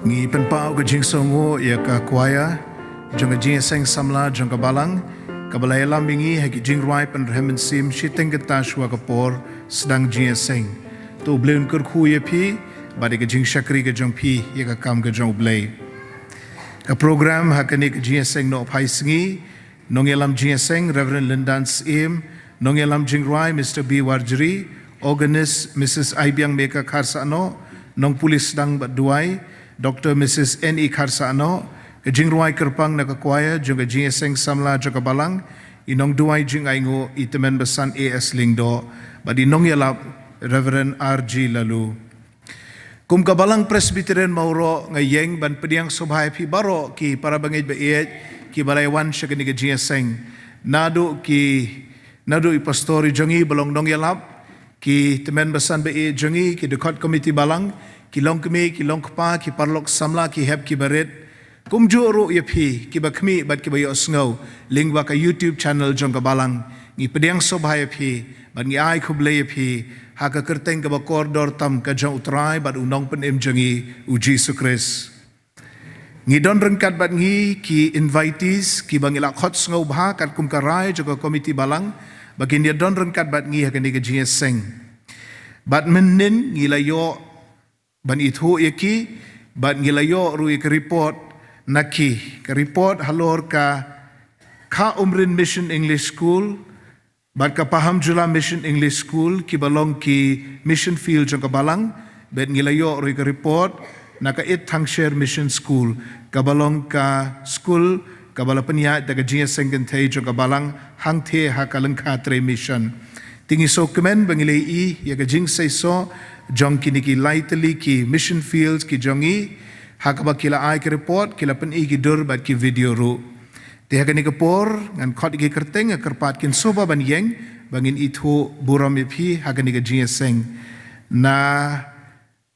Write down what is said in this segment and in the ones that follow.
Ngi penpau ke jing songo ya ka kuaya jong jing seng samla jong ka balang kabalay lambingi haki jing ruai pen remen sim shiteng ke tashwa ka por sedang jing seng to bleun kur khu ye phi bade ke jing shakri ke jong phi ya ka kam ke jong blay ka program hakani ke jing seng no phai singi nongelam jing seng Reverend Lindans im nongelam jing ruai Mr. B Warjri organist Mrs. Aibyang Meka Karsano nong pulis sedang berduai Dr. Mrs. N.E. Karsano, kejing ruai kerpang nak kuaya, juga jing seng samla juga balang, inong duai jing aingo itemen besan A.S. Lingdo, badi nong yalap Reverend R.G. Lalu. Kum kabalang Presbyterian Mauro ngayeng ban pediang sobhai pi baro ki para bangit bait ki balaiwan siya kini kejing seng, nado i pastori jongi balong nong yalap ki temen besan bait jongi ki dekat komiti balang. Kilong kemi, kilong kpa, ki parlok samla, ki heb ki barit. Kum juru ya pi, ki bakmi, bat ki bayo sngau. Lingwa ka YouTube channel jong ka balang. Ngi pediang sobhaya pi, bat ngi ai kuble ya pi. Haka kerteng ka bakor dor tam ka jong utrai, bat unong pen im jongi u Jesu Christ. Ngi don rengkat bat ngi ki invitees, ki bangila khot sngau bha, kat kum karai jong komiti balang. Bagin dia don rengkat bat ngi haka ni ka jing seng. Bat menin ngi layo ban itu yaki ban gilayo rui ke report naki ke report halor ka umrin Mission English School ban ka paham jula Mission English School ki balong ki Mission Field jong ka balang ban gilayo rui ke report naka it Thangshare Mission School ka balong ka school ka balapanya daga jing senggen thai jong ka balang hang the ha kalangkha tre mission tingi so kemen bangilei i ya ka jing sei so jong kini ki lightly ki mission fields ki jongi hakaba kila ai ki report kila pen i ki dur bat ki video ru te hakani ka por ngan khot ki kerteng kerpat kin soba ban yeng bangin ithu buram phi hakani ka jing seng na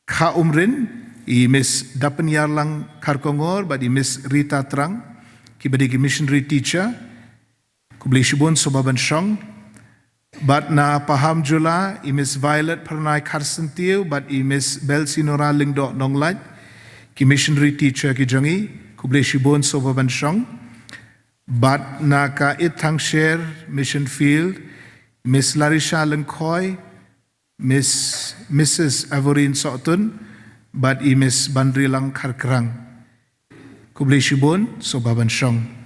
kha umrin i miss dapen yarlang kharkongor bat i miss Rita Trang ki badi ki missionary teacher kubli shibon soba ban shong But na paham jula i Miss Violet Pernai Karsentiu but i Miss Belsinora Lingdo Nonglat ki missionary teacher ki jongi kuble shibon soba ban shong but na ka it Thangshare Mission Field Miss Larisha Lengkhoy Mrs. Avorin Sotun but i Miss Bandrilang Karkrang kuble shibon soba ban shong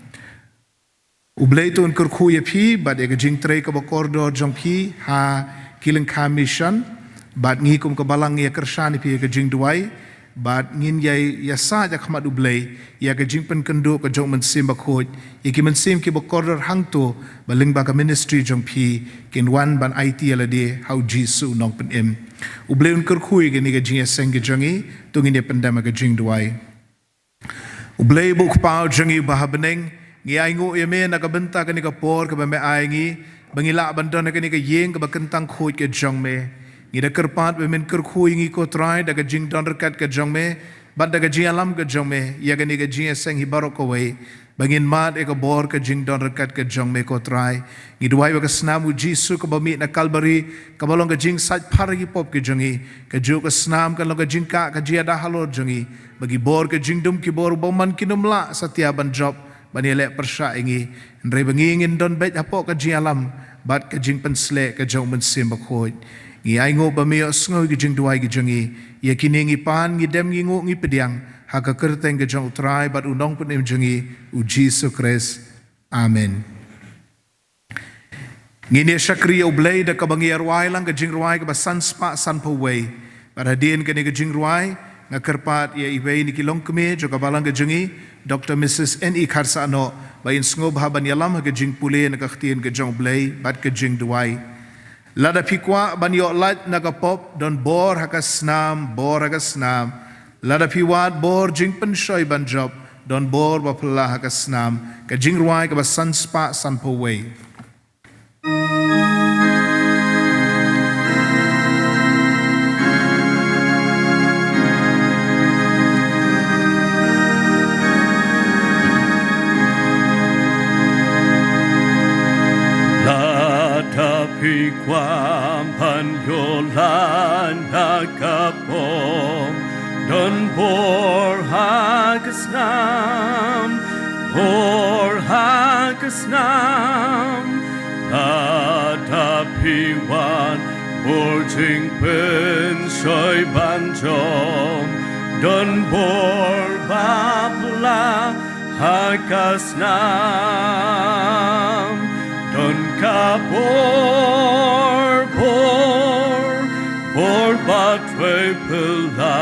Ublay tu unkur kuya pi, but ega jing tray ka bakordor jong pi ha kilang ka mission, but ngi kum ka balang ya kershani pi ega jing duai, but ngin yay yasa jak hamat ublay, ya ega jing pen kendo ka jong mensim bakoj, ya ki mensim ki bakordor hang tu, baling baka ministry jong pi, kin wan ban IT alade how Jisu nong pen im. Ublay unkur kuya gini ka jing yaseng ka jongi, tungin ya pendama ka jing duai. Ublay buk pao jongi bahabeneng, ngi aingo yeme na ka benta ka ni ka por ka ba me aingi bangila bandon ka ni ka yeng ka ba kentang khoi ke jong me ngi da kerpat be men ker khoi ngi ko try da ka jing don rekat ka jong me bad da ka ji alam ka jong me ya ka ni ka ji seng hi barok ko we bangin mat e ka bor ka jing don rekat ka jong me ko try ngi duai ba ka snamu Jisu ka ba mi na Calvary ka balong ka jing sat paragi pop ke jongi ka jo ka snam ka long ka jing ka ji ada halor jongi bagi bor ka jing dum ki bor boman kinumla satya ban job Banile persya ingi, Ndre bangingin don bet apo ka jialam, bat ka jing pensle ka jong mensim bakhoy. Ngi aingo bamiyo sngoy ka jing duay ka jongi, ya kini ngi pan ngi dem ngi ngo ngi pediang, haka kerteng ka jong utray bat unong pun im jongi, u Jesu Christ. Amen. Ngi ni syakri ublay da ka bangi arway lang ka jing ruay ka ba sanspa sanpaway, para din ka ni ka jing ruay, nga kerpat ya iway ni kilong kami, jo ka balang ka jongi, Dr. Mrs. N.E. Karsano, bayin sngob haban yalam ha jing puli na kaktiin ka jong blay, bat ka jing duay. Lada pikwa ban yo lat na pop don bor haka snam, Lada piwat bor jing penshoy ban job, don bor bapala haka snam, ka jing ruay ka ba sanspa sanpo way. Piquam panyolan nakapom don por nam Por hakas nam Atapiwan Por jing pen shoy banjom Don bor bapla hakas nam Don kapor por batwe pula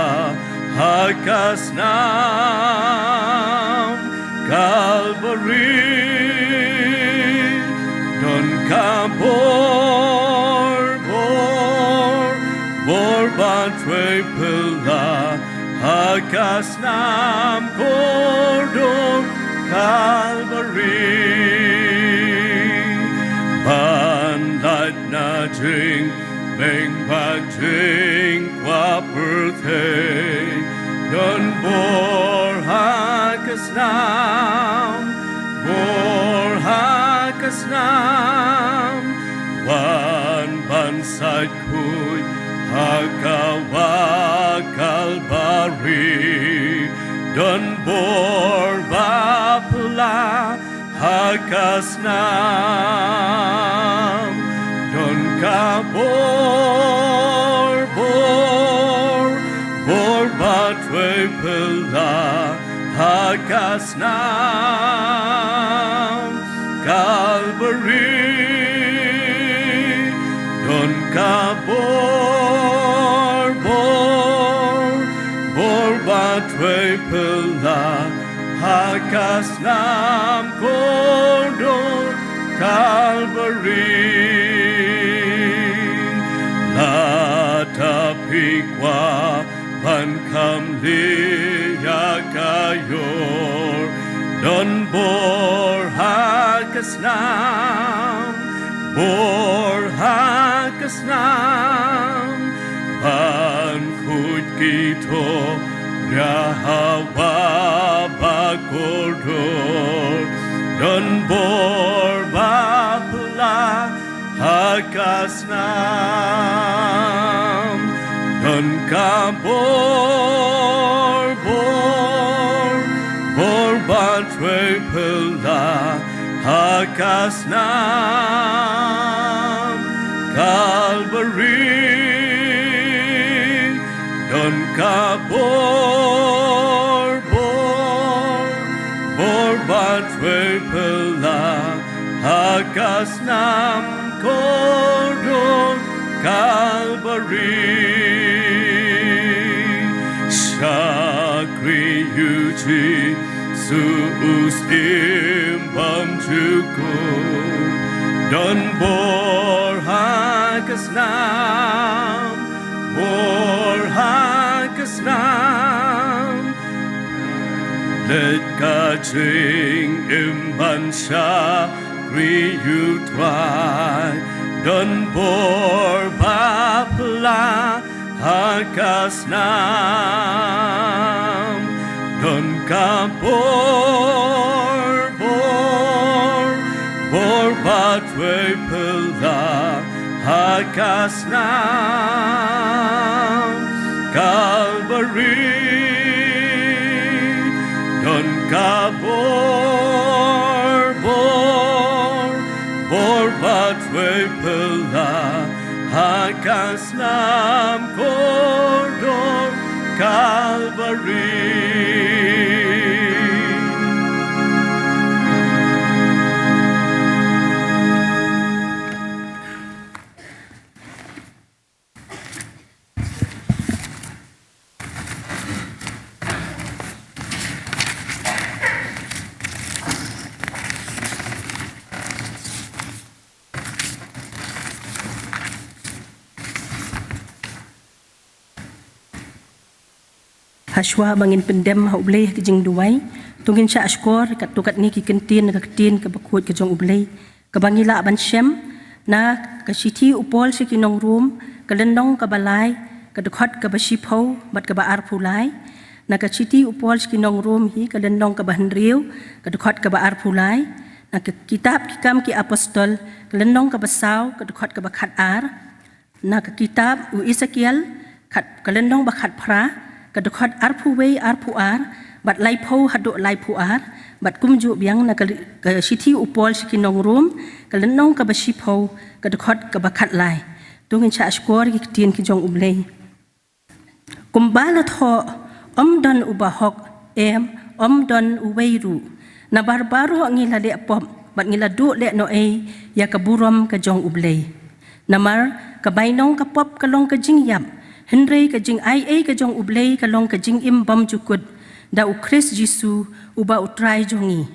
hakas nam Calvary Don kapor por batwe pula hakas nam Cordon Calvary Ban light na jing Meng ban jing qua birthday Don bor hakas nam Wan ban side kui hakawa kalbari Don bor bapla hakas nam Don kapor por batwe pula hakas nam Calvary Don kapor por batwe pula hakas nam Cordon Calvary Latapikwa Pankam liya kayor Don bor hakas nam Pan kut kito Yahawa bakordor Don bor bapla hakas nam Don kapor por batwe pula hakas nam Calvary Don kapor por batwe pula hakas nam Cordon Calvary Shakri yuji suus imbam juku Don bor hakas nam Let kaching imban shakri yutwai Don bor bapla hakas nam Don kapor por batwe pula hakas nam Calvary Don kapor por batwe pula hakas nam Cordon Calvary Hashwa bangin pendem ha ubleh ke jeng duai tungin sya ashkor kat tukat ni ki kentin ke ketin ke bakut ke jong ubleh ke bangila ban syem na ke siti upol si kinong room ke lendong ke balai ke dekat ke basipau bat ke baar pulai na ke siti upol si kinong room hi ke lendong ke bahan riu ke dekat ke baar pulai na ke kitab kikam ki apostol ke lendong ke basau ke dekat ke bakat ar na ke kitab u Ezekiel kat ke lendong bakat pra Kadukhat arpu wei arpu ar bat lai phau hadok lai puar bat kumju biang na ka sithi upol sikinong room ka lenong ka bashi phau ka dekhot ka bakhat lai tungin cha skor ki tien ki jong ublei kumbala tho don ubahok don uweiru na barbaro ngila le pom bat ngila du le no ya ka burom ka jong ublei namar ka bainong ka pop ka long ka jing yam henry ka jing ka jong ublei ka long ka jing im bam jukut da u Chris Jisu uba utrai jongi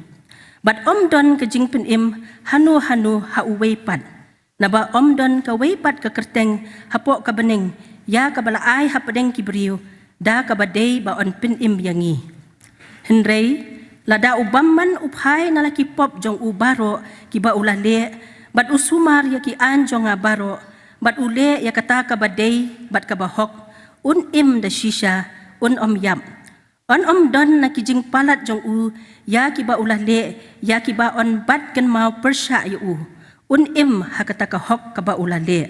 bat don ka jing pen im hanu ha uwei pat naba don ka wei pat ka kerteng hapok ka bening ya ka bala ai ha pedeng ki briu da ka badei ba on pen im yangi henry lada ubamman uphai na laki pop jong ubaro ki ba ulale bat usumar ya ki an jong baro bat ule ya kata ka badei bat ka bahok im da shisha yam don na ki jing palat jong u ya ki ba ulale ya ki ba on bat kan mau persha yu im ha kata ka hok ka ba ulale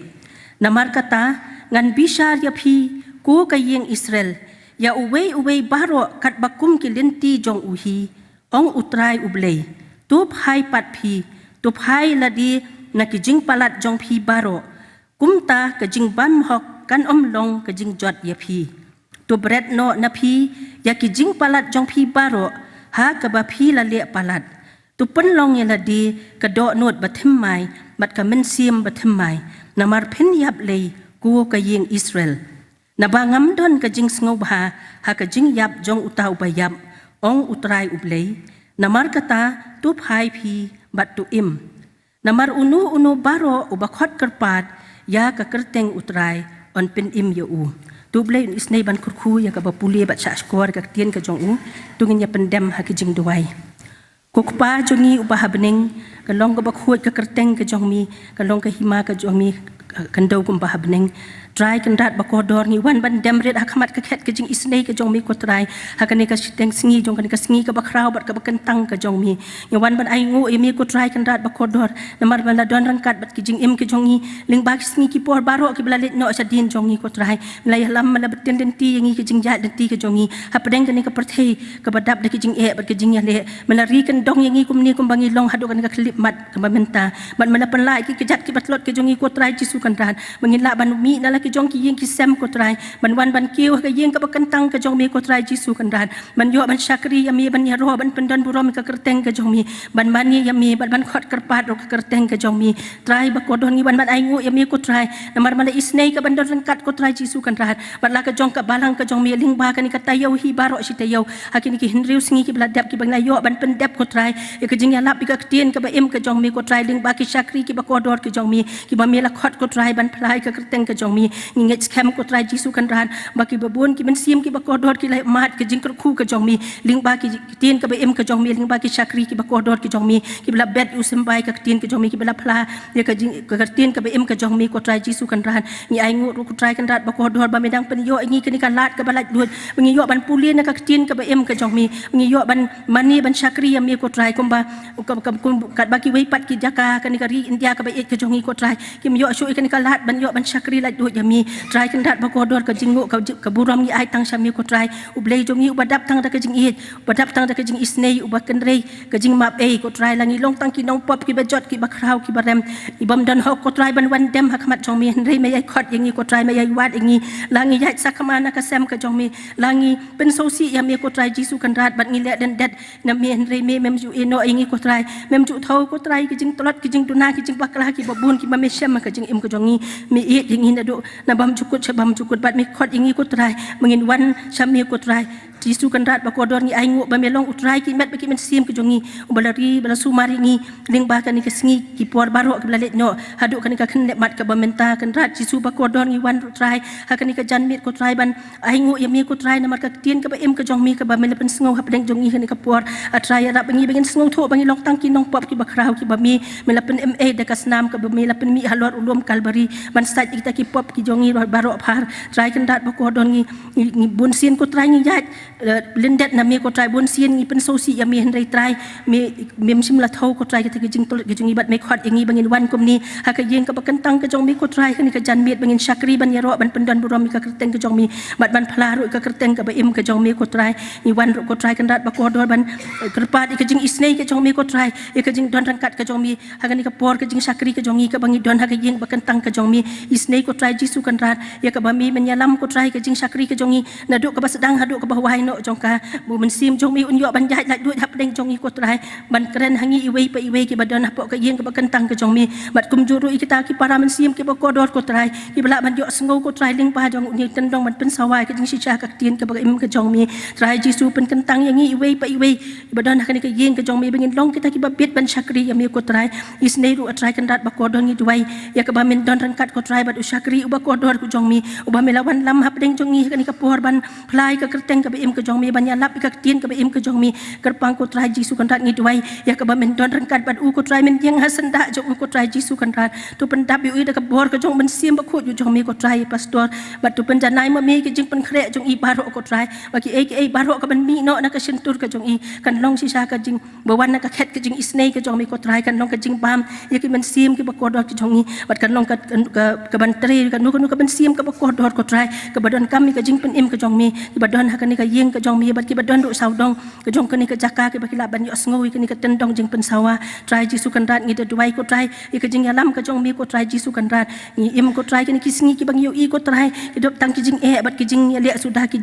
namar kata ngan bishar ya phi ko ka yeng Israel ya uwei baro kat bakum ki lenti jong uhi ong utrai ublei tup hai pat phi tup hai ladi na ki jing palat jong phi baro kumta ka jing bam hok kan long ka jing jot ya phi tu bret no na phi ya ki jing palat jong phi baro ha ka ba phi la le palat tu pen long ya ladi ka do not bathim mai bat ka men sim bathim mai namar phin yap le ku ka yeng Israel na ba ngam don ka jing sngo ba ha ka jing yap jong utau ba yap ong utrai ublei namar kata tu phai phi bat tu im namar unu baro ubakot kerpat ya ka kerteng utrai on pen im ya u tu blei isnei ban kurku ya ka bapuli bat sha skor ka tien ka jong u tungin ya pendem ha ki jing duai kokpa jongi ubah bening ka long ka bakhut ka kerteng ka jong mi ka long ka hima ka jong mi kandau kum bah bening try kendat bakodor ni wan ban demret hakmat ka khet ka jing isnei ka jong mi ko try hakane ka siteng singi jong ka singi ka bakrau bat ka bakentang ka jong mi ya wan ban ai ngu mi ko try kendat bakodor namar ban la don rangkat bat ki jing im ki jong ni ling bak singi ki por baro ki blalet no sa din jong ni ko try la ya lam la betin den ti ngi ki jing jat den ti ka jong ni ha pedeng ka ni ka perthei ka badap de ki jing bat ki jing ya le melari kan dong yang ngi kum ni kum bangi long hadu kan ka klip mat ka menta bat mala pen lai ki jat ki batlot ki jong ni ko try jisu kan ran mengila ban mi na la ki jong ki yeng ki sem ko try ban wan ban kiu ka yeng ka bakentang ka jong mi ko try jisu kan ran ban yo ban syakri ya mi ban ya roh ban pendan burom ka kerteng ka jong mi ban mani ya mi ban khot kerpat ro ka kerteng ka jong mi try ba ko don ni ban ai ngu ya mi ko try namar mala isnei ka ban don rangkat ko try jisu kan ran ban la ka jong ka balang ka jong mi ling ba ka ni ka tayau hi baro si tayau hakini ki hinriu singi ki bladap ki bang la yo ban pendep ko try ya ka jing ya lap ka tien ka ba im ka jong mi ko try ling ba ki syakri ki ba ko dor ki jong mi ki ba mi la khot ko try ban plai ka kerteng ka jong mi ngit scam ko try jisu kan ran baki babun ki men sim ki ba ko dor ki lai mat ki jing khu ka jong mi ling ba ki tien ka ba im ka jong mi ling ba ki syakri ki ba ko dor ki jong mi ki bla bet u sembai ka tien ka jong mi ki bla pla ya ka jing ka tien ka ba im ka jong mi ko try jisu kan ran ni ai ngu ko try kan rat ba ko dor ba medang pen yo ngi ka ni ka lat ka balat lut ngi yo ban pulien ka tien ka ba im ka jong mi ngi yo ban mani ban syakri ya mi ko try kum ba ka baki wei pat ki jaka ka ni ka ri india ka ba ik ka jong mi ko try ki yo shu ka ni ka lat ban yo ban syakri lat lut ya mi try kan rat ba ko dor ka jingu ka buram ni ai tang syami ko try ublei jong mi ubadap tang da ka jing it ubadap tang da ka jing isnei ubakan rei ka jing map ko try langi long tang ki nong pop ki bajot ki bakrau ki barem ibam dan hok ko try ban wan dem hakmat jong mi rei mai ai khot yangi ko try mai ai wat yangi langi yat sakamana ka sem ka jong mi langi pen sosi ya mi ko try jisu kan rat bat ngi le den det na mi rei me mem ju eno yangi ko try mem ju thau ko try ki jing tolot ki jing tuna ki jing bakla ki babun ki ma me sem ka jing im ko jong ni mi it yangi na do na bam cukut bat mi khot yangi ko try mengin wan syami ko try jisu kan rat ba ko dor ni ai ngu ba melong utrai ki met ba ki men sim ki jongi ubalari bala sumari ngi ling ba kan ni ka singi ki por baro ki blalet no hadu kan ni ka khen mat ka ba menta kan rat jisu ba ko dor ni wan utrai ha kan ni ka jan mit ko try ban ai ngu ya mi ko try na mar ka tien ka ba im ka jong mi ka ba mel pen sngo hap deng jongi kan ni ka por atrai rap ngi bengin sngo tho bangi long tang ki nong pop ki ba krau ki ba mi mel pen ma de ka snam ka ba mel pen mi halor ulum kalbari ban stat kita ki pop ki jongi baro phar try kan rat ba ko dor ngi bun sin ko try ngi jat lendet na mi ko try bon sien ngi pen sosi ya mi henry try mi sim la thau ko try ke jing tol ke jing ibat me khot yangi bangin wan kom ni ha ka yeng ka bakantang ke jong mi ko try kan ka jan miet bangin syakri ban ya ro ban pendan buram mi ka kerteng ke jong mi bat ban phla ro ka kerteng ka ba im ke jong mi ko try ni wan ro ko try kan rat ba ko dor ban kerpat ke jing isnei ke jong mi ko try ke jing don rangkat ke jong mi ha ka ni ka por ke jing syakri ke jong mi ka bangi don ha ka yeng bakantang ke jong mi isnei ko try jisu kan rat ya ka ba mi menyalam ko try ke jing syakri ke jong mi na duk ka ba sedang haduk ka ba wai no jong ka bu men sim jong mi un yo ban jai lak duit hap deng jong mi ko try ban keren hangi iwei pa iwei ki badan hap ka yeng ka ba kentang ke jong mi mat kum juru kita ki para men sim ki ba ko dor ko try ki bala ban yo sngo ko try ling pa jong ni ten dong man pen sawai ke jing si cha ka tien ka ba im ke jong mi try jisu pen kentang yangi iwei pa iwei badan ha ka ni ka yeng ke jong mi bengin long kita ki ba bet ban syakri ya mi ko try isnei ru try kan rat ba ko dor ni duai ya ka ba men don rangkat ko try ba u syakri u ba ko dor ku jong mi u ba melawan lam hap deng jong ni ka ni ka por ban plai ka kerteng ka ba im ke jong mi ban ya lap ka tien ka ba im ke jong mi kerpang ko try jisu kan rat ni duai ya ka ba men don rangkat ba u ko try men yang hasan da jong ko try jisu kan rat tu pen dap yu da ka bor ka jong men sim ba khot yu jong mi ko try pastor ba tu pen janai ma mi ki jing pen khre jong i baro ko try ba ki ai baro ka ban mi no na ka sentur ka jong i kan long si sa ka jing ba wan na ka khet ka jing isnei ka jong mi ko try kan long ka jing bam ya ki men sim ki ba ko dor ki jong i bat kan long ka ban tre ka nu ka ban sim ka ba ko dor ko try ka ba don kam mi ka jing pen im ka jong mi ki ba don ha ka ni ka yeng ka jong mi bat ki ba don ru sau dong ka jong ka ni ka jaka ki ba ki la ban yo sngowi ka ni ka ten dong jing pen sawa try jisu kan rat ngi da duai ko try ka jing ya lam ka jong mi ko try jisu kan rat ngi im ko try ka ni ki sngi ki bang yo i ko try ki dop tang ki jing bat ki jing ya le sudah ki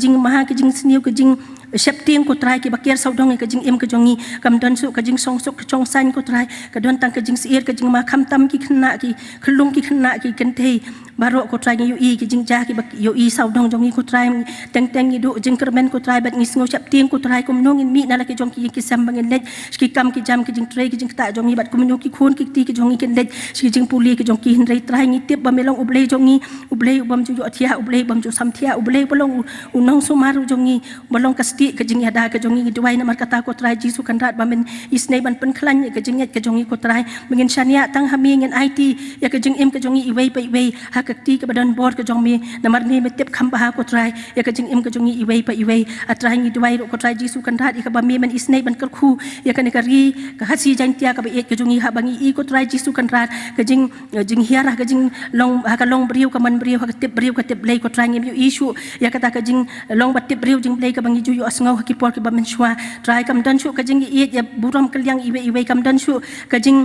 jing maha ki jing sniu ki jing shep tieng ko try ki bakir sau dong ka jing im ka jong i kam don su ka jing song suk ka chong san ko try ka don tang ka jing siir ka jing ma kham tam ki khna ki khulung ki khna ki ken thei baro ko try ngi yo i ki jing ja ki bak yo i sau dong jong i ko try teng teng ni do jing kermen ko try bat ngi sngo shep tieng ko try kum nong in mi na la ki jong ki sam bangin lej ki kam ki jam ki jing tray ki jing ta jong i bat kum nong ki khon ki ti ki jong i ken lej ki jing puli ki jong ki hin rei try ngi tip ba melong ublei jong i ublei ubam ju yo thia ublei bam ju sam thia ublei bolong unong sumaru jong i bolong ka sti ka jing ya da ka jong i duai na mar kata ko try jisu kan rat ba men isnei ban pen khlan ka jing ka jong i ko try mengin shania tang hami ngen it ya ka jing im ka jong i iwei pa iwei ha ka ti ka badan bor ka jong mi na mar ni metep kham ba ko try ya ka jing im ka jong i iwei pa iwei a try ngi duai ro ko try jisu kan rat ka ba mi men isnei ban kal khu ya ka ni ka ri ka hasi jan tia ka ba et ka jong i ha bangi i ko try jisu kan rat ka jing hiara ka jing long ha ka long briu ka man briu ha ka tip briu ka tip lei ko try ngi yu isu ya ka ta ka jing long bat tip briu jing lei ka bangi ju yu asngau ha ki por ki ba men shwa try kam dan shu ka jing i ya buram kaliang iwei kam dan shu ka jing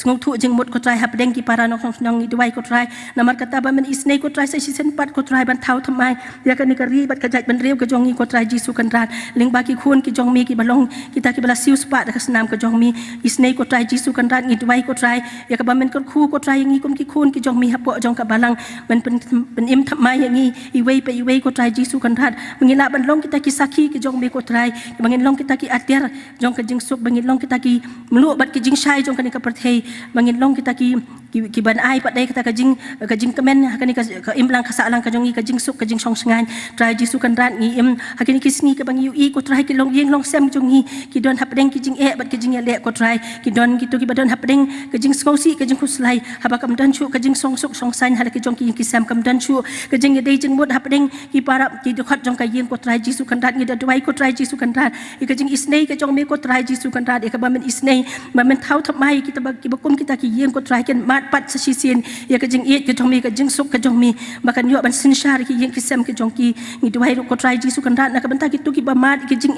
ngau thu jing mut ko try ha pedeng ki para nong nong i duai ko try na mar kata ba men isnei ko try sa season pat ko try ban thau thamai ya ka ni ka ri bat ka jaj ban riu ka jong i ko try jisu kan rat ling ba ki khun ki jong mi ki balong kita ki bala siu spa da ka snam ka jong mi isnei ko try jisu kan rat ngi duai ko try ya ka ba men ko khu ko try ngi kum ki khun ki jong mi ha po jong ka balang men pen im thamai ngi iwei pa iwei ko try jisu kan rat mengila ban long kita ki sakhi ki jong mi ko try bangin long kita ki atir jong ka jing suk bangin long kita ki melu bat ki jing shai jong ka ni ka perthei bangin long kita ki ban ai pat dai kata ka jing kemen ha ni ka imlang ka salang ka jong i ka jing suk ka jing song sengan try jisu kan rat ngi im ha ni ki sngi ka bang yu i ko try ki long yeng long sem jong i ki don hap deng ki jing bat ki jing le ko try ki don ki to ki badon hap deng ka jing skosi ka jing khuslai ha ba kam dan chu ka jing song suk song san ha ki jong ki sam kam dan chu ka jing dei jing mut hap deng ki para ki de khat jong ka yeng ko try jisu kan rat ngi da duai ko try jisu kan rat i ka jing isnei ka jong me ko try jisu kan rat e ka ba men isnei ba men thau thamai kita ba ki bakum kita ki yeng ko try ken mat pat sa sisien ya ka jing ka jong me ka jing suk ka jong mi bakan yo ban sin shar ki yeng ki sam ki jong ki ngi duai ro ko try jisu kan rat na ka banta ki tu ki ba mat ki jing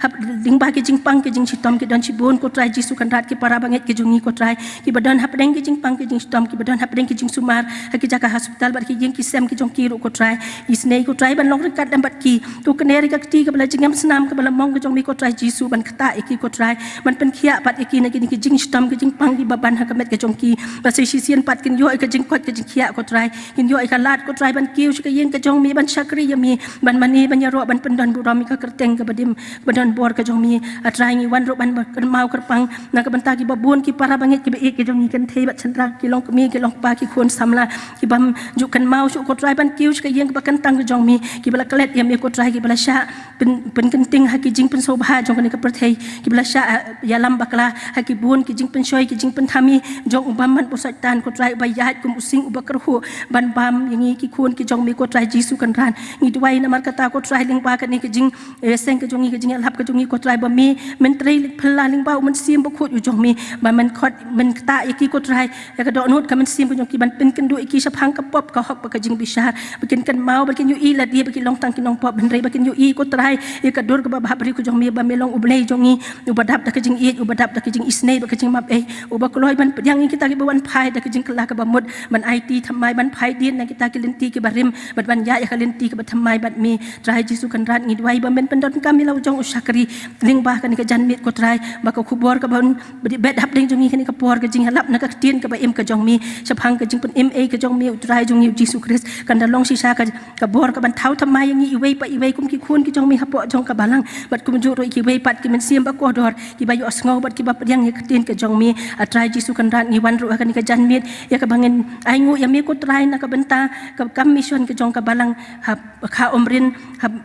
hap ding ba ki jing pang ki jing chitom ki don chi bon ko try jisu kan rat ki para banget ki jong ni ko try ki badon hap deng ki jing pang ki jing chitom ki badon hap deng ki jing sumar ha ki jaka hospital ba ki yeng ki sam ki jong ki ro ko try isnei ko try ban long kat dam bat ki tu keneri ka ti ka bala jingam snam ka bala mong ka jong mi ko try jisu ban kata ki ko try man pen khia pat ki na ki jing chitom ki jing pang ki baban ha ka met ka jong ki ba se sisien pat kin yo ka jing kot ka jing khia ko try kin yo ka lat ko try ban kiu ka yeng ka jong mi ban shakri ya mi ban mani ban ya ro ban pendan bu ram ka kerteng ka badim badan bor ka jong mi a try ngi wan ro ban kan mau kerpang na ka banta ki babun ki para banget ki be ki jong ni kan thei bat chandra ki long mi ki long pa ki khon samla ki bam ju kan mau su ko try ban kiu ka yeng ka kan tang ka jong mi ki bala klet ya mi ko try ki bala sha pen kan ting ha ki jing pen so ba jong ka perthei ki bala sha ya lam bakla ha ki bun ki jing pen shoi ki jing pen thami jong bam man posat Satan ko try bayat kum using ubakerhu ban bam yangi ki khun ki jong mi ko try Jisu kan ran ngi duai na mar kata ko try ling ba kan ni ki jing seng ki jongi ki jing lap ki jongi ko try ba mi men tray phla ling ba man sim ba khut yu jong mi ba man khot men ta ki ko try ya ka do not ka man sim ko jong ki ban pen kan du ki sa phang ka pop ka hok ba ka jing bishar bikin kan mau bikin yu i la dia bikin long tang ki nong pop ben rai bikin yu i ko try ya ka dor ka ba bri ko jong mi ba melong ublei jongi ubadap da ka jing i ubadap da ka jing isnei ba ka jing map ubak loi ban yang kita ki bawan phai da ka jing kala ka ba mud ban IT thamai ban phai din na kita ki lenti ki barim bat ban ya ya ka lenti ki ba thamai bat mi try Jisu kan rat ngi dwai ba men pendon kami lau jong usakri ling ba kan ka jan mit ko try ba ka khubor ka ban bet hap ding jongi kan ka por ka jing halap na ka tin ka ba im ka jong mi saphang ka jing pen MA ka jong mi try jong Jisu Christ kan da long sisa ka bor ka ban thau thamai yang i wei pa i wei kum ki khun ki jong mi hapo jong ka balang bat kum ju roi ki wei pat ki men sim ba ko dor ki ba yo asngau bat ki ba yang ni ka tin ka jong mi try Jisu kan rat ngi wan ru kan ka jan mit ya ka bangin ai ngu ya mi ko try na ka benta ka kam mission ka jong ka balang ha omrin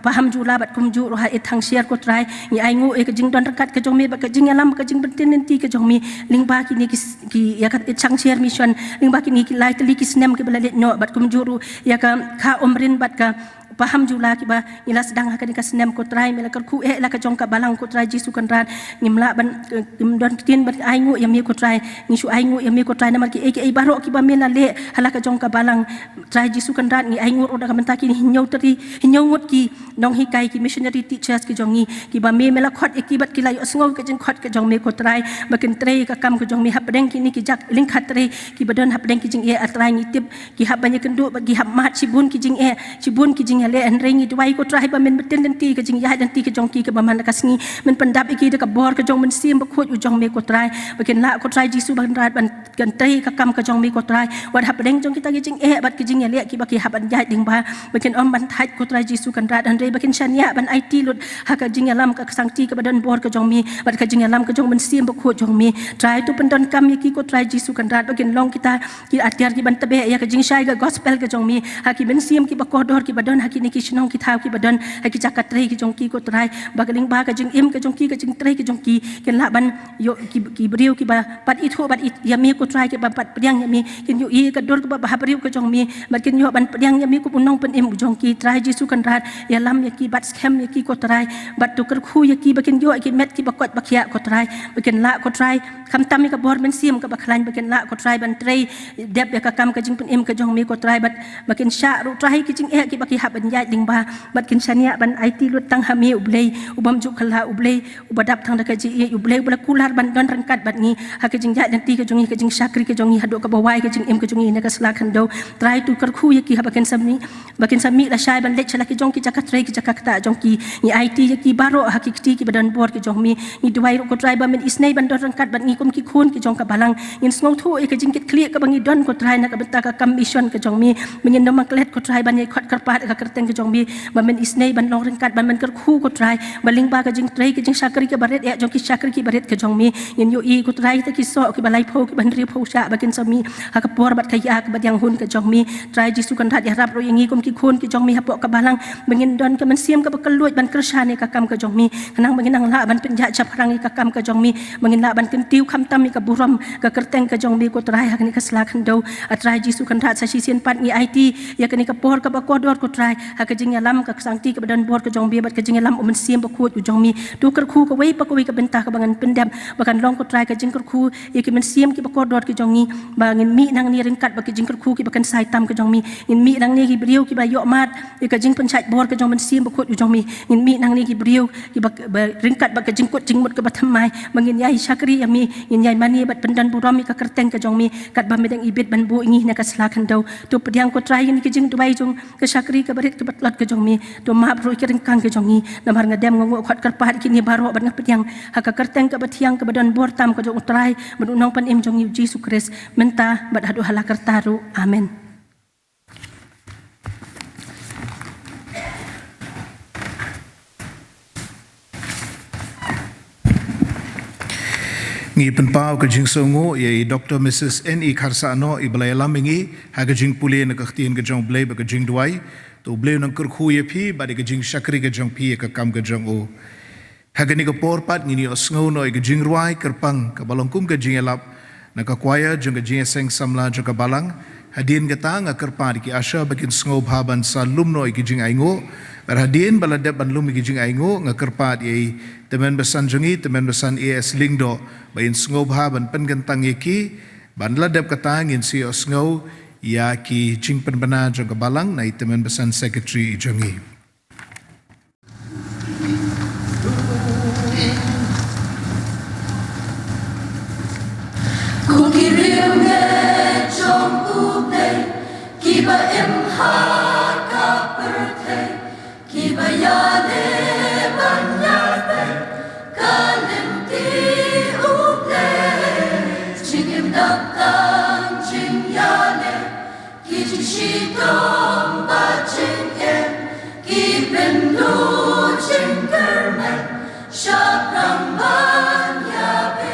paham jula bat kum ju ro ha ethang share ko try ngi ai ngu ka jing don rakat ka jong mi ba ka jing alam ka jing bentin nenti ka jong mi ling ba ki ni ki ya ka ethang share mission ling ba ki ni ki lai tali ki snem ki balalet no bat kum ju ru ya ka omrin bat ka paham jula ki ba ila sedang akan ka snem ko try mela kar khu la ka jong ka balang ko try Jisu kan ran ngimla ban don tin bat ai ngu ya mi ko try ngi su ai ngu ya mi ko try namar ki ai baro ki ba mela le hala ka jong ka balang try Jisu kan ran ngi ai ngu oda ka menta ki hinyau tari hinyau ngut ki nong hi kai ki missionary teachers ki jongi ki ba me mela khot ki bat ki la yo sngo ka jing khot ka jong me ko try bakin tray ka kam ka jong me hap deng ki ni ki jak ling khat tray ki badon hap deng ki jing atrai ngi tip ki hap banya kendu bagi hap mat cibun ki jing le an rengi duai ko try ba men beten den ti ka jing ya den ti ka jong ki ka ba man ka sngi men pandap ki de ka bor ka jong men sim ba khot u jong me ko try bakin la ko try Jisu ban rat ban kan tray ka kam ka jong me ko try wat hap deng jong kita ki jing bat ki jing le ki ba ki hap an ya ding ba bakin om ban thai ko try Jisu kan rat an re bakin shania ban IT lut ha ka jing lam ka sang ti ka badan bor ka jong mi bat ka jing lam ka jong men sim ba khot jong mi try tu pendon kam ki ko try Jisu kan rat bakin long kita ki atyar ki ban tabe ya ka jing shai ka gospel ka jong mi ha ki men sim ki ba ko dor ki badon ha ki ni ki nong ki thau ki badan ha ki jakat tray ki jong ki ko try bagaling ba ka jing im ka jong ki ka jing tray ki jong ki ken la ban yo ki briu ki ba pat i tho bat ya mi ko try ki ba pat priang ya mi ken yo i ka dor ki ba ha briu ka jong mi bat ken yo ban priang ya mi ko punong pen im jong ki try Jisu kan rat ya lam ya ki bat scam ya ki ko try bat tu ker khu ya ki ba ken yo ki met ki ba kot ba khia ko try ba ken la ko try kam tam ka bor men sim ka ba khlan ba ken la ko try ban tray dep ya ka kam ka jing pen im ka jong mi ko try bat ba ken sha ru try ki jing ki ba ki ha ban ya ding ba bat kin shania ban IT lut tang ha mi ublei ubam ju khala ublei ubadap thang da ka ji ublei bla kular ban don rangkat bat ni ha ka jing ja dan ti ka jongi ka jing shakri ka jongi hado ka bawai ka jing em ka jongi na ka sla khan do try tu kar khu ya ki ha bakin sami la shai ban lek chala ki jong ki jakat tray ki jakat ta jong ki ni IT ya ki baro ha ki ti ki badan bor ki jong mi ni duai ro ko try ba men isnei ban don rangkat bat ni kum ki khun ki jong ka balang in sngo thu e ka jing kit clear ka bangi don ko try na ka benta ka commission ka jong mi mengin no maklet ko try ban ni khot kar pat ka kerteng ka jong mi ba men isnei ban long rengkat ban men ker khu ko try baling ba ka jing tray ki jing shakri ka baret ya jong ki shakri ki baret ka jong mi yin yo i ko try ta ki so ki balai pho ki ban ri pho sha ba ken sami ha ka por bat ka ya ka bat yang hun ka jong mi try Jisu kan rat ya rap ro yangi kum ki khun ki jong mi hapo ka balang mengin don ka men sim ka ba keluit ban kersha ne ka kam ka jong mi kanang mengin nang la ban penja chap rang ka kam ka jong mi mengin la ban ken tiu kham tam ka buram ka kerteng ka jong mi ko try ha ni ka sla khan do try Jisu kan rat sa si sien pat ni IT ya ka ni ka por ka ba ko dor ko try ha ka jing lam ka sang ti ka badan bor ka jong bi bat ka jing lam men sim ba khut u jong mi tu ker khu ka wei pa ko wei ka benta ka bangan pendam bakan long ko try ka jing ker khu ya ki men sim ki ba ko dor ki jong ni ba ngin mi nang ni ringkat ba ki jing ker khu ki bakan sai tam ka jong mi ngin mi nang ni ki briu ki ba yo mat ya ka jing pen chai bor ka jong men sim ba khut u jong mi ngin mi nang ni ki briu ki ba ringkat ba ka jing kot jing mut ka ba thamai mangin yai shakri ya mi ngin yai mani bat pendan buram mi ka kerteng ka jong mi kat ba medang ibit ban bu ngi na ka slakan do tu pediang ko try ni ki jing dubai jong ka shakri ka barit ka batlat ka jong mi to ma bro ki ringkang ka jong ni namar ngadem ngo khot kar pat ki ni baro ban ngapediang ha ka kerteng ka bathiang ka badan bor tam ka jong try menunong pan im jong Jisu Christ menta bat hadu halakar taru amen. Ngi penpau ke jing songo ye Dr. Mrs. N.E. Karsano i balai lamingi ha ke jing pule na kahtien ke jong blay ba ke jing duai to blay nang ker khu ye phi ba de ke jing shakri ke jong phi ke kam ke jong o ha ke ni ke por pat ngi ni osngo no ke jing ruai kerpang ke balongkum ke jing elap nakakwaya jung jing seng samla jung balang hadin gata nga kerpa ki asha bakin sngo bhaban sa lumno ki jing aingo berhadin baladep ban lum ki jing aingo nga kerpa di temen besan jungi temen besan es lingdo bain sngo bhaban pengentang ki ban ladep kata ngin si sngo ya ki jing penbana jung balang nai temen besan secretary jungi Kiba imha ka perthe kiba yane banyate kalim ti uple chingim dakang ching yane kichishidom ba ching em kibin lu ching kermen shaprang ban yabe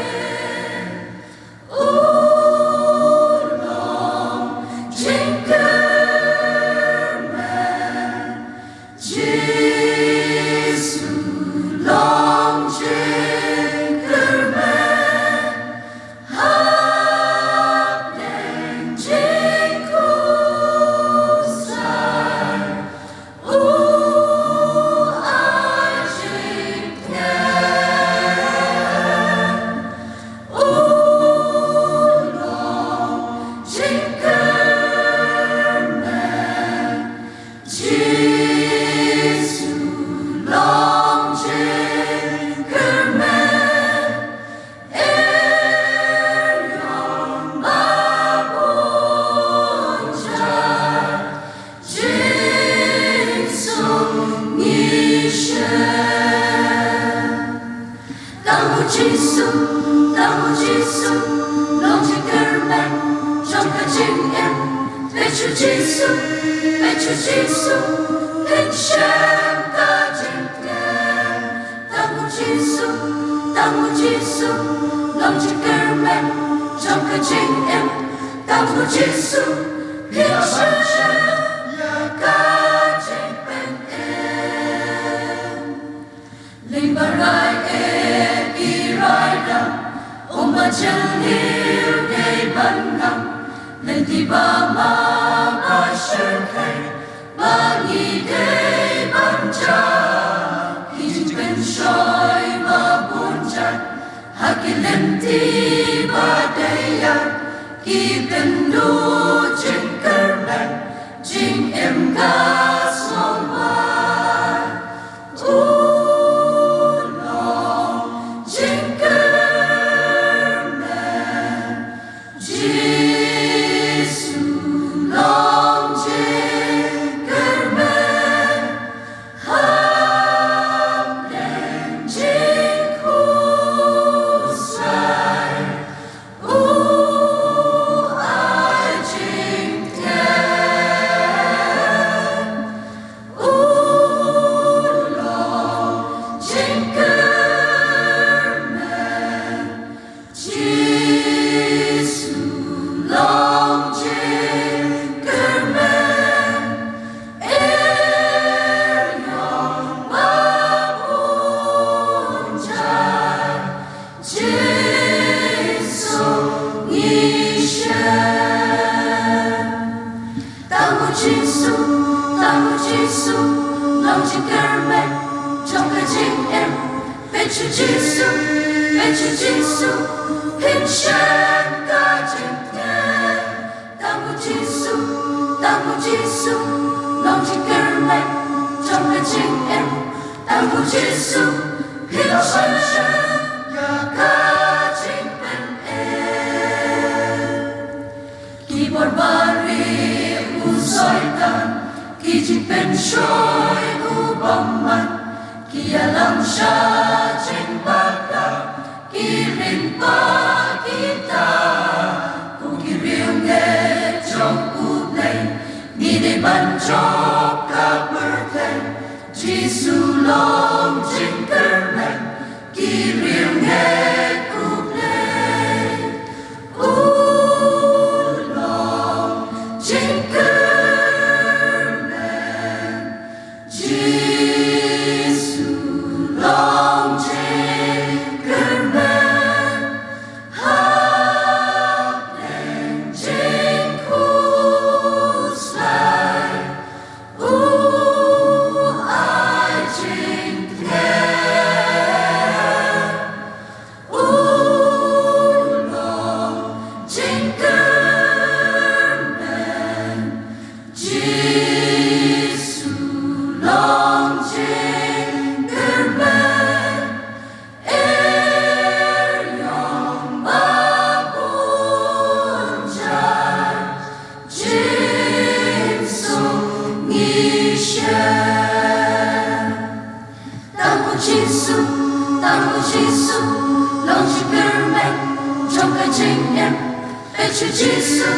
Chúa Giêsu,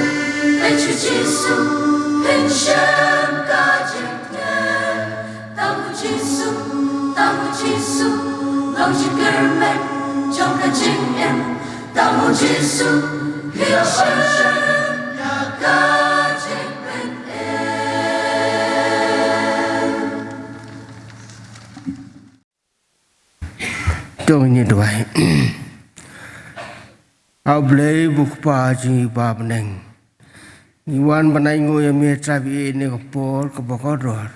lạy Chúa Giêsu, hình xem ca trình thế. Ta mô Giêsu, lòng chỉ cơ mẹ trong ca trình em. Ta mô Giêsu, hình xem ca trình bên em. Tôi như vậy. Áo blei buk pa chi pa beneng. Iwan banai ngoi me trabi ne ko por ko boko dor.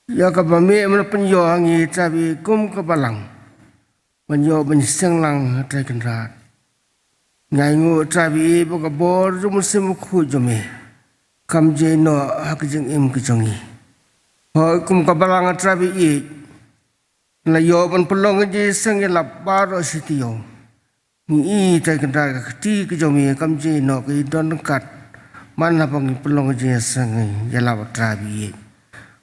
Ya ka ba me man penyo ngi trabi kum ka balang. Penyo ben seng lang trai kan rat. Ngai ngo trabi bo ka bor jum sim khu jume. Kam je no hak jing im ki jongi. Ho kum ka balang trabi i. La yo ban pelong je seng ya lap baro sitio. Ni trai kan rat ti ki jomi kam je no ki don kat. Mana pang pelong je seng ya lap trabi.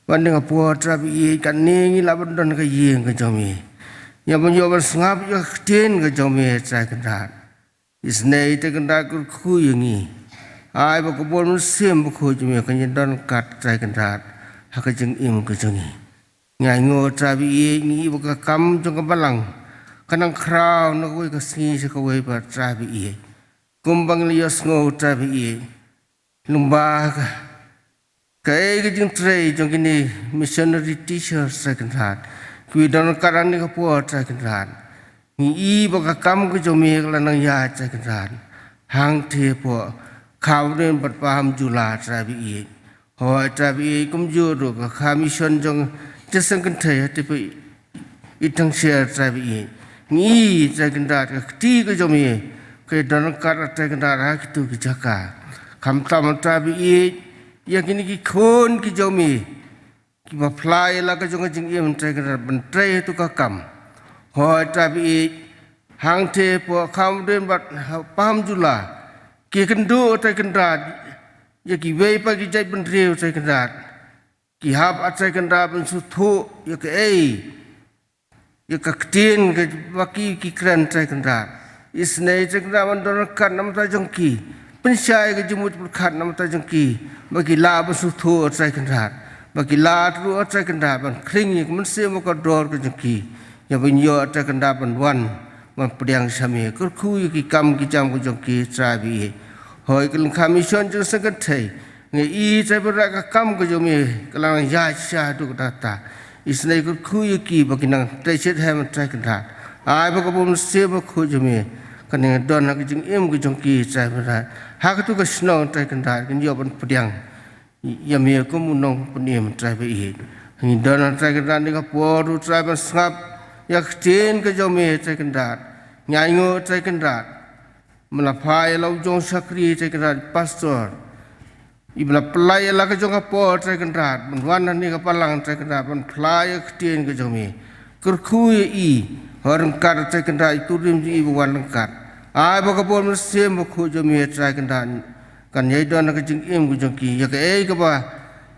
Wan dengan puan trabi kan ni la ban don ka yeng ka jomi. Ya ban yo ban sngap yo tin ka jomi trai kan rat. Isnei trai kan rat ku khu yengi. Ai ba ko bon sim bu khu jomi kan don kat trai kan rat. Ha ka jing im ka jongi. Ngai ngo trabi ni bu ka kam jong ka balang. Kanang kraw na ko ka singi sa ka wei ba trabi. Kumbang lios ngo trabi. Lumba ka kaya jing tray jong kini missionary teacher second heart. Kui don karan ni kapo second heart. Ni i baka kam ko jomi kala nang ya second heart. Hang te po kawren bat paham jula trabi i. Hoi trabi i kum juru ka ka mission jong jesang kentay te po itang share trabi i. Ni second heart ka ti ko jomi kaya don karan second heart ha kitu ki jaka. Kam tam trabi i ya kini ki khon ki jomi ki ba fly la ka jong jing im trai ka ban trai tu ka kam hoi trabi hang the po kham den bat pam jula ki kendu trai kan rat ya ki wei pa ki jai ban riu trai kan rat ki hap a trai kan rat ban su thu ya ke ei ya ka tin ka ba ki kran trai kan rat isnei trai kan ban don kan nam ta jong ki pensyai ke jumut berkat nama tajengki bagi la bersutu atrai kendat bagi la tru atrai kendat ban kring yang mensi muka dor ke jengki yang binyo atrai kendat ban wan ban pediang sami kerku ki kam ki jam ke jengki trabi hoi keleng kami sion jeng sangat thai ngai i trai berak ka kam ke jomi kelang ya sha du data isnai kerku ki bagi nang trai set ham atrai kendat ai ba ko bom se ba khu jomi kan dengan don nak jeng im ke jengki trai berak hak tu ke senang trai kendat kan yo ban pediang ya me ko munong penim trai be i ni don trai kendat ni ka por trai ban sngap ya tin ke jo me trai kendat nyai ngo trai kendat melapai lau jong sakri trai kendat pastor ibla pelai la ke jong ka por trai kendat ban wan ni ka palang trai kendat ban pelai tin ke jo me kerku i horang kar trai kendat itu rim ji wan lengkat ai ba ka bon sem ba khu jo mi trai kan dan kan yai don ka jing im gu jong ki ya ka ei ka ba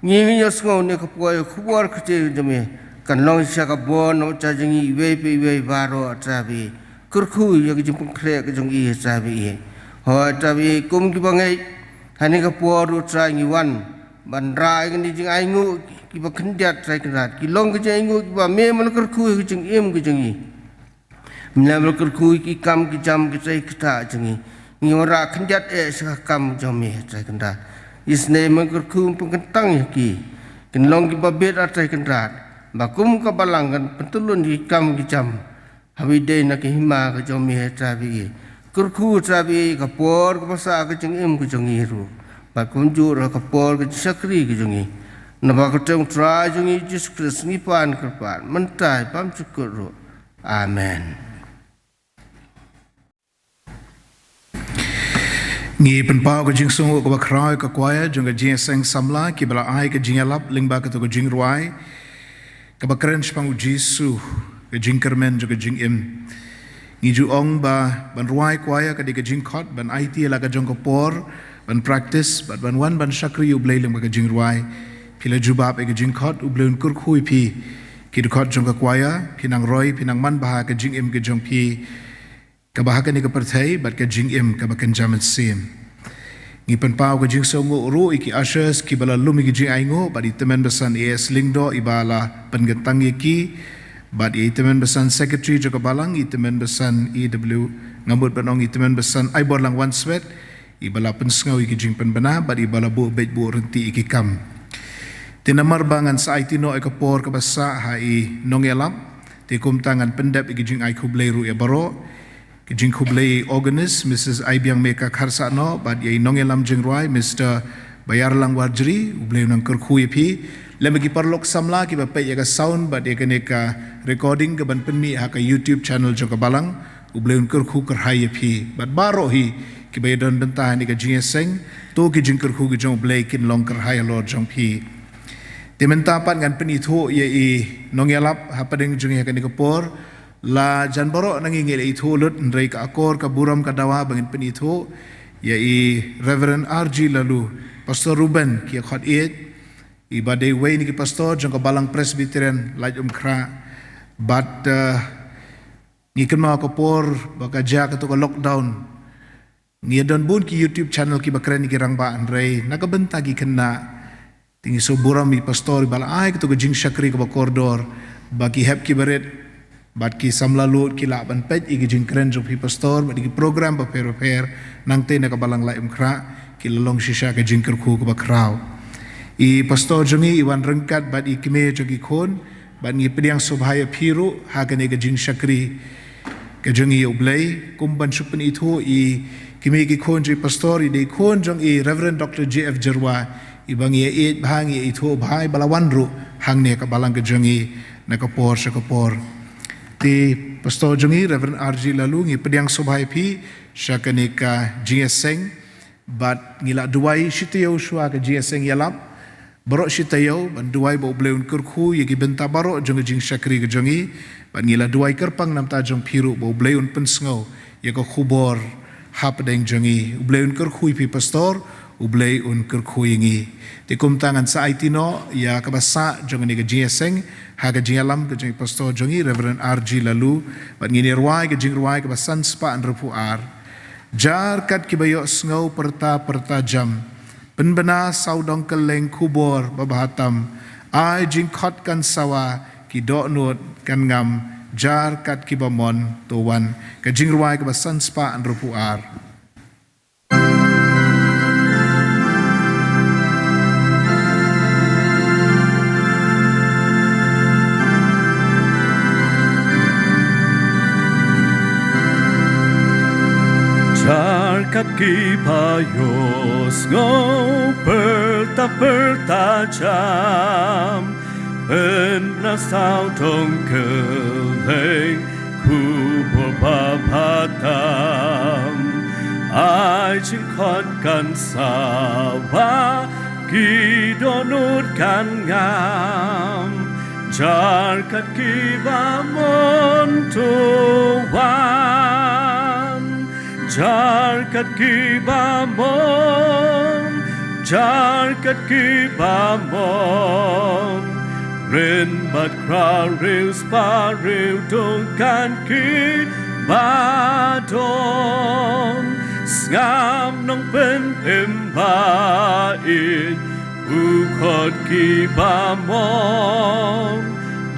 ngi yo ngo ne ka po yo khu bor ka che jo mi kan long sha ka bon no cha jing i we pe we ba ro tra bi kur khu ya ka jing pung kre ka jong i tra bi ho tra bi kum ki ba ngai hani ka po ru tra ngi wan ban rai ni jing ai ngu ki ba khin dia trai kan rat ki long ka jing ngu ki ba me man kur khu ka jing im gu jong i Melayu kerkui ki kam ki jam ki trai kita jengi ni ora kenjat sa kam jomi trai kenda isne mengkerku pengkentang ki kenlong ki babet trai kenda bakum ka balangan pentulun ki kam ki jam hawide na ki hima ka jomi trai bi kerku trai bi ka por ka pasa ka jengim ki jongi ru bakum ju ra ka por ka sakri ki jongi na ba ka tong trai jongi Jesus Christ ni pan ka pan mentai pam cukur ru amen. Ngi penpau ke jing sungu ke bakrai ke kuaya jong ke jing seng samla ki bala ai ke jing alap lingba ke to ke jing ruai ke bakren spangu Jisu ke jing kermen jong ke jing im ngi ju ong ba ban ruai kuaya ke di ke jing khot ban IT la ke jong ke por ban practice ban wan ban shakri u blai lingba ke jing ruai pila jubab ke jing khot u bleun kur khui pi ki khot jong ke kuaya pinang roi pinang man ba ke jing im ke jong pi Kabahakan ni kepercayai bat ke jing im kabakan jaman sim. Ngipan pau ke jing songo ru iki ashes ki bala lumi ki jing aingo badi temen besan AS Lingdo ibala pengetang ki badi temen besan secretary juga balang temen besan EW ngambut penong temen besan ai borlang one sweat ibala pensengau iki jing penbena badi ibala bu bet bu renti iki kam tinamar bangan sa itino ekapor ke basa hai nongelap tikum tangan pendap iki jing ai kublai ru ya baro Jing Kublai organist Mrs. Aibiang Meka Karsano bad ye nongelam jingruai Mr. Bayarlang Warjri ublay nang kerkhui pi lemagi parlok samla ki bapai ya ka sound bad ye ka recording ke ban penmi ha ka YouTube channel jong ka balang ublay kerkhu kerhai pi bad baro hi ki baydon bentah ni ka jing seng to ki jing kerkhu ki jong blay kin long kerhai lord jong pi tementapan ngan penitho ye i nongelap ha padeng jong ya ka ni kapor la janbaro nangingil itu lut ndrei ka akor ka buram ka dawa bangin penitho ya i Reverend RG lalu Pastor Ruben ki khot it i badai way ni ki pastor jong ka balang Presbyterian laj kra but ni kema ko por baka ja ka to ka lockdown ni don bun ki YouTube channel ki bakren ki rang ba andrei nakabenta ki kena tingi so buram mi pastor bala ai ka to ka jing shakri ka bakordor baki hep ki beret Bat ki samlalut ki laban pej igi jing keren jo pi pastor bat ki program ba per nang te na ka balang la kra ki lolong shisha ka jing kerku ka bakraw i pastor jongi iwan rengkat bat i kime jo ki khon bat ni pediang subhaya phiru ha ka ne ka jing shakri ka jongi oblay kumban supen itu i kime ki khon jo pastor i de khon jong i Reverend Dr. JF Jerwa i bangi e bhangi itu bhai balawan ru hang ne ka balang ka jongi na ka por sa ka por Ti Pastor Jongi Reverend RG lalu ngi pediang subhai pi syakanika GSeng bat ngila duai shitayau shua ke GSeng yalap barok shitayau ban duai bo bleun kurku yegi benta barok jong jing syakri ke jongi ban ngila duai kerpang nam ta jong piru bo bleun pensngau ye ko khubor hap deng jongi bleun kurku pi pastor ublay un kerkhui ngi tikum tangan sa itino ya kabasa jong ni ke GSeng ha ke jingalam ke jing pastor jongi Reverend RG lalu bat ngini ruai ke jing ruai ke basan spa an rupu ar jar kat ki bayo sngo perta jam penbena saudong keleng kubor babahatam ai jing khot kan sawa ki do not kan ngam jar kat ki bamon towan ke jing ruai ke basan spa an rupu ar Kat kipayos ngo perta jam penasaw tong keleng kubur babatam ay jingkot kan sawa kidonut kan ngam jar kat kibamon tuwan Jar kat kibamon Rin bat krariw spariw dungkan kibadon Ngam nong penimbain ukot kibamon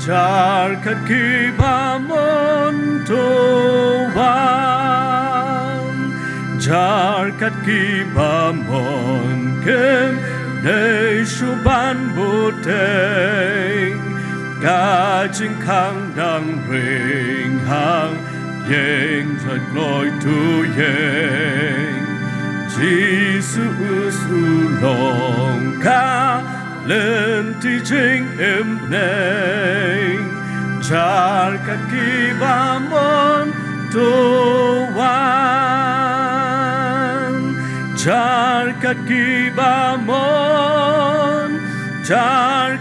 Jar kat kibamon tuwan Jar kat kibamon kem ne shuban buteng Gajing kang dang ring hang Yeng thật lôi tu yeng Jesus lòng ca lên ti chính em neng Jar kat kibamon tuwan Jar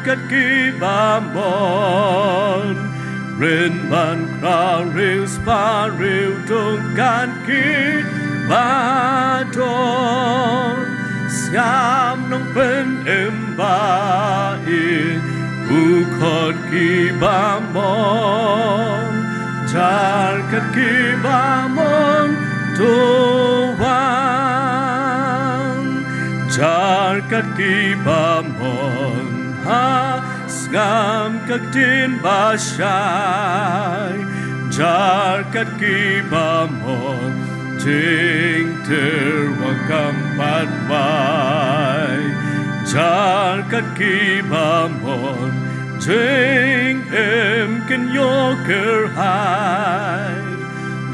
kat kibamon Rin man krariw spariw dungkan kibadon Siam nong penimbain ukot kibamon Jar kat kibamon tuwan jar kat ki bamon ha skam kat tin bashai jar kat ki bamon ting ter wakam patwai jar kat ki bamon ting em ken yoker hai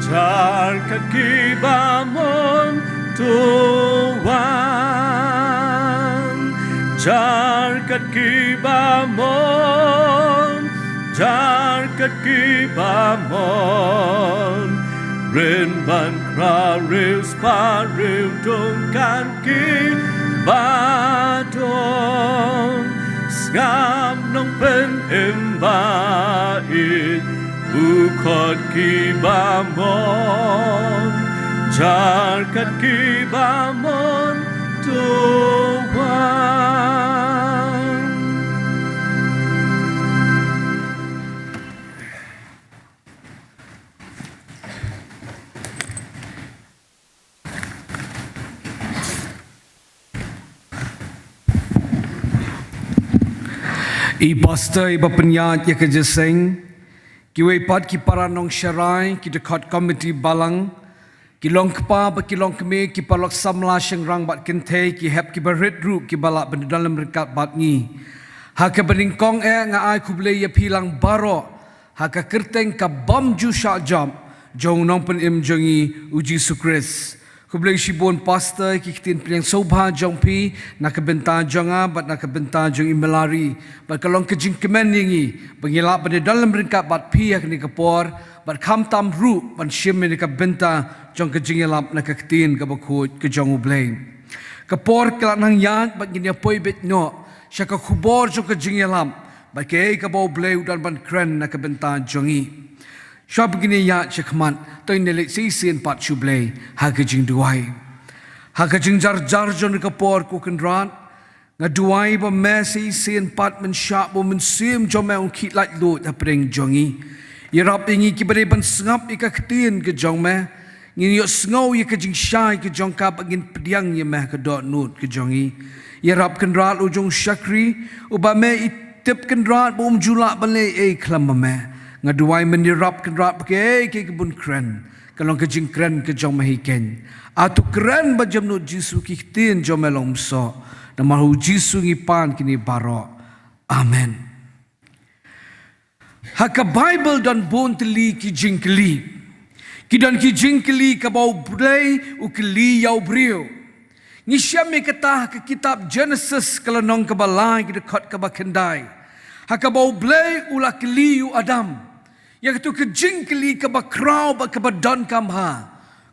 jar kat ki bamon tuan jar kat ki bamon jar kat ki bamon ren ban kra rew spa rew dong kan ki badon skam nong pen em ba it u khot ki bamon jar kat ki bamon tuan I pastor iba penyat ya kejeseng kiwe pat ki paranong syarai ki dekat komiti balang ki long kpa ba ki long keme ki palok samla shengrang bat kente ki hep ki barit ru ki balak ben dalam rekat bat ni ha ka beningkong nga ai kuble ya pilang baro ha ka kerteng ka bam ju sha jam jong nong pen im jongi uji sukres kuble shibon pastor ki kitin piang sobha jong pi na ka benta jonga bat na ka benta jong imelari bat kalong kejing kemen yingi bangila ben dalam rekat bat pi ya ni kapor bat kham tam ru ban shim ni ka benta jong kejing lap na ka kitin ka bakut ke jong ubleng kapor kala nang yan bat ginya poi bet no sya ka khubor jong kejing lam bat ke ka bo bleu dan ban kren na ka benta jongi sya begini ya chekman toy nelik si sin pat chublei ha kejing duai ha kejing jar jar jong kapor ku kenran nga duai ba mesi sin pat men sya bo men sim jom me kit lat lut ha preng jongi irap ingi ki bare ban sngap ika kitin ke jong me ngin yo sngau ye kejing syai ke jong ka bagin pediang ye meh ke dot nut ke jongi irap kenral ujung syakri uba me itip kenral bo jula bale e klam me nga duai menirap kenrap ke kebun kren kalong kejing kren ke jong mahiken atu kren ba jamnu jisu ki tin jom melom so na mahu jisu ngipan kini baro amen haka bible dan bon teli ki jingkli kidan ki jingkli ka bau blai ukli yau brio ni syame kata ke kitab Genesis kalanong ka balai ki dekat ka bakendai haka bau blai ula kli yu adam yang tu kejingkli ke bakrau ba ke badan kamha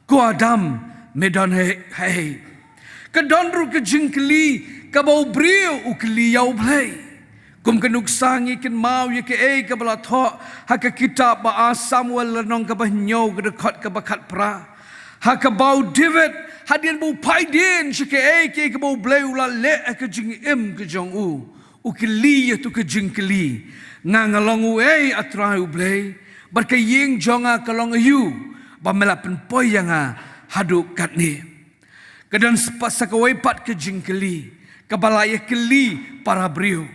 ko adam medan hei ke don ru kejingkli ke bau brio ukli yau blai kum kenuk sangi ken mau ye ke e ke bala tho ha ke kitab ba Samuel lenong ke bahnyo ke dekat ke bakat pra ha ke bau David hadin bau paidin she ke e ke bau blai ula le ke jing im ke jong u ukli ye tu kejingkli ngangalong e atrai ublei berkaying jonga kalong yu bamelapen poyanga hadu katni kedan sepasa kawai pat kejingkeli kabalaya keli para brio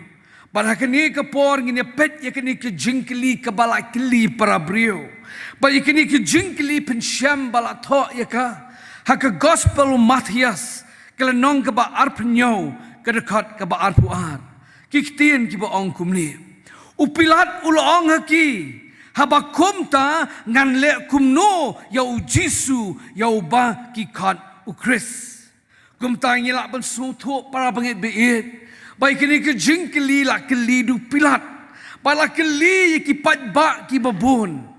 pada kini kapor ngine pet ya kini kejingkeli kabalaya keli para brio ba kini kejingkeli pensyam balatho ya ka haka gospel Matias kelenong ke ba arpnyo kedekat ke ba arpuar kiktin ki ba ongkumni upilat ulong haki habakum ta ngan le kumno yau jisu yau ba ki khat ukris kum ta ngila ban su tho para bangit beet bai kini ke jingkeli la keli du pilat bala keli ki pat ba ki babun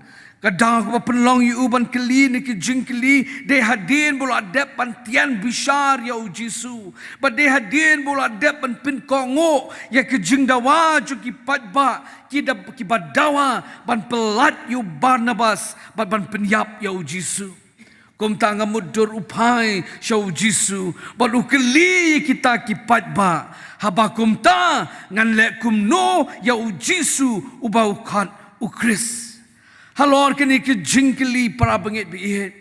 kadang ko penlong yu ban keli ni ki jingkeli de hadin bola dep ban tian bishar yau jisu ba de hadin bola dep ban pin kongo ya ke jingdawa ju ki pat ba ki badawa ban pelat yu Barnabas ban penyap yau jisu kum tanga mudur upai syau jisu ban ukeli kita ki pat ba habakum ta ngan le kum no yau jisu ubau khat ukris halor kini ke jingkeli para bangit biit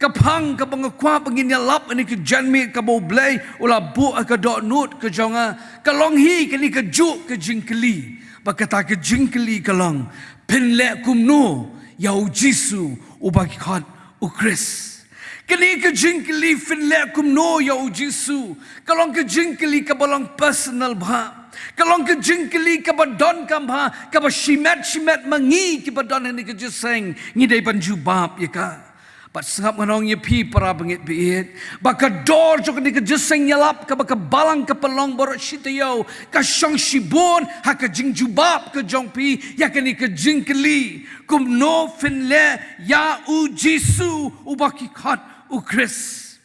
kapang ka bangakwa bangin yalap ani ke janmi ka bo blay ula bu ka dot nut ke jonga kalong hi ke ni ke juk ke jingkeli bakata ke jingkeli kalong penle kumno yau jisu ubaki khat ukris kini ke jingkeli penle kumno yau jisu kalong ke jingkeli ka balong personal bha kalong ke jingkeli ka badon kam bha ka ba shimet mangi ki badon ni ke jeseng ni dai banju bab ya ka Pat sangap nganong ye pi para bangit biit. Baka dor jok ni ke jeseng yalap ka baka balang ka pelong borok shitayo ka syong shibon ha ka jing jubab ke jong pi ya ka ni ke jing keli kum no fin le ya u jisu ubaki khat u Chris.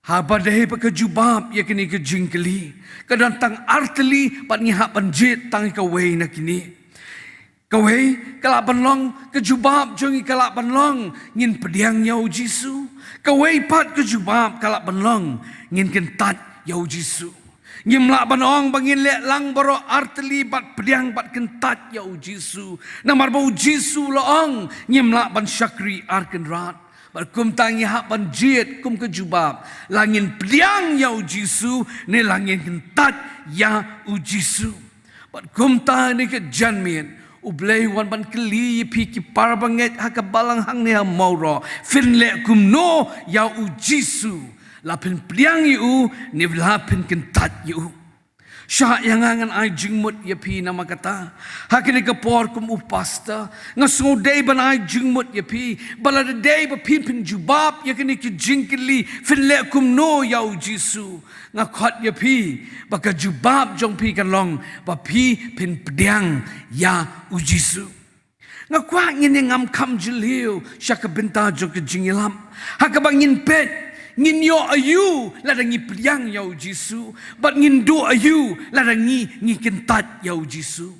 Haba dehe pa ka jubab ya kini ke jing keli kadang tang arteli pat ni ha panjit tang ka wei na kini. Kawai kalak banlong ke jubab jongi kalak banlong ngin pediang yau Jisu. Kawai pat ke jubab kalak banlong ngin kentat yau Jisu. Ngin lak banong bangin lek lang baro arteli bat pediang bat kentat yau Jisu. Namar bau Jisu loong ngin lak ban syakri arken rat. Berkum tangi hak ban jit kum ke jubab langin pediang yau Jisu ni langin kentat yau Jisu. Berkum tangi ke janmin Ublay wan ban keli pi ki parbanget ha ka balang hang ne mauro fin le kum no ya u Jisu la pin priang yu ni la pin kentat yu sha yang angan ai jingmut ya pi nama kata ha kini ka por kum upasta ngaso day ban ai jingmut ya pi bala de day ba pin jubab ya kini ki jingkeli fin le kum no ya u Jisu ngakhat ya pi baka jubab jong pi kan long ba pi pin pediang ya u Jisu ngakwa ngin ngam kam jiliu syaka benta jong ke jingilam ha ka bangin pet ngin yo ayu ladangi pediang ya u Jisu bat ngin do ayu ladangi ngi kentat ya u Jisu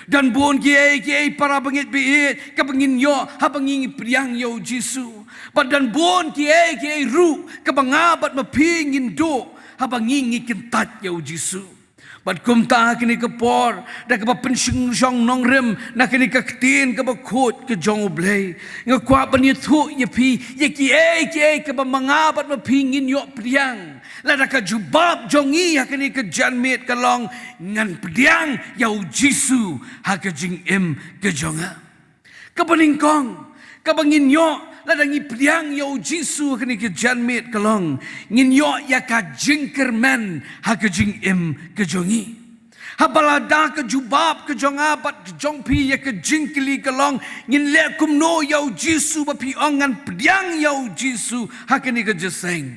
dan bon kiai para bangit biit ka bangin yo ha bangi pediang ya u Jisu bat dan bon kiai ru ka bangabat mapingin do habang ngi kentat ya Jisu. Bat kum ta kini ke por da ke pensyong jong nong rem na kini ke tin ke bakut ke jong ublay nga kwa ban thu ye pi ye ki ke mangabat ma pingin yo priang la da ka jubab jongi ha kini ke janmit ke long ngan priang ya Jisu ha ke jing em ke jonga ka baningkong ka bangin yo ladangi pediang yau Jisu kini ke janmit kalong ngin yo ya ka jingkermen ha ke jing em ke jongi ha balada ke jubab ke jonga bat jong pi ya ke jingkeli kalong ngin le kum no yau Jisu ba pi ongan pediang yau Jisu ha kini ke jeseng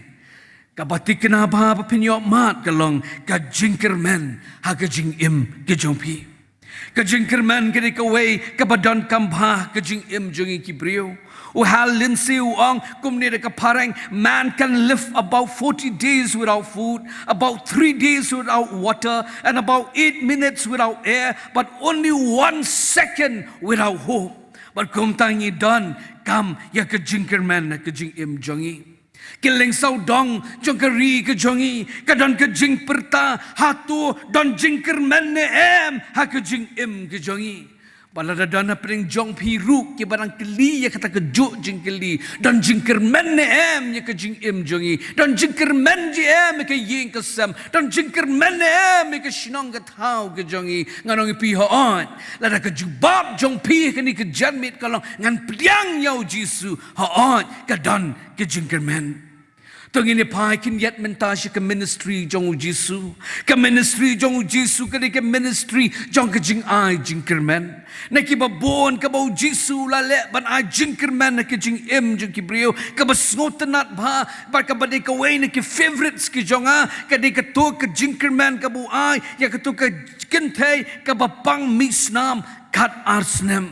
ka batik kena ba pin yo mat kalong ka jingkermen ha ke jing em ke jong pi ka jingkermen kini ke wei ka badan kambha ke jing em jongi ki brio hal linsi uang kumni de kaparang man can live about 40 days without food, about 3 days without water, and about 8 minutes without air, but only 1 second without hope. But kum tangi don kam ya ke jingkerman na ke jing im jongi. Kileng sau dong jong keri ke jongi kadon ke jing perta hatu don jingkerman ne em ha ke jing im ke jongi. Balada dana pering jong piru ke barang keli ya kata ke juk jing keli dan jingkermen ne em ya ke jing em jongi dan jingkermen je em ke ying ke sam dan jingkermen ne em ke shinong ke tau ke jongi nganong pi ho on lada ke jubab jong pi ke ni ke janmit kalong ngan pediang yau Jisu ho on ke dan ke jingkermen tong ini pai kin yet mentasya ke ministry jong Jisu ke ministry jong Jisu ke ministry jong ke jing ai jingkermen na ki babon ka bau Jisu la le ban ai jingkermen na ke jing em jong ki brio ka basngotenat ba ba ka bade ka wei na ki favorites ki jonga ka de ka to ka jingkermen ka bu ai ya ka to ka kentei ka bapang misnam kat arsnem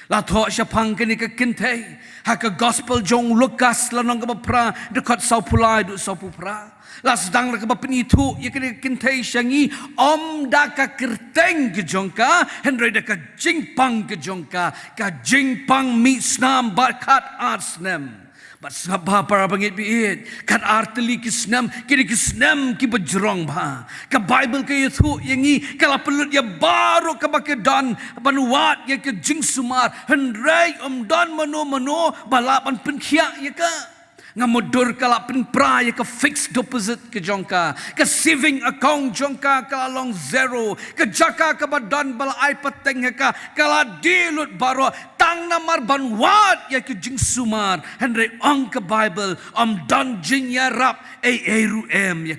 la tho syapang ke ni ka kentei ha ka gospel jong Lukas lanong ka pra dekat saupulai du saupupra la sedang ka penitu ya kini kintai syangi om da ka kerteng ke jongka henry da ka jingpang ke jongka ka jingpang mi snam bakat arsnem Sebab para bangit biit kan arteli kisnam kini kisnam ki berjerong ba ka Bible ke itu yangi kala pelut ya baru ka bakedan banuat ya ke jing sumar hendrai dan mano balapan penkhia ya ka ngamodur kala penpra ya ke fixed deposit ke jongka ke saving account jongka kala long zero ke jaka ke badan bala ai peteng ya ka kala dilut baro tang namar banwat ya ke jing sumar hendrai ong ke Bible dan jing ya rap ru ya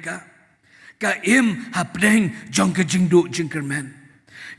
ka im hapdeng jongka jingdo jingkerman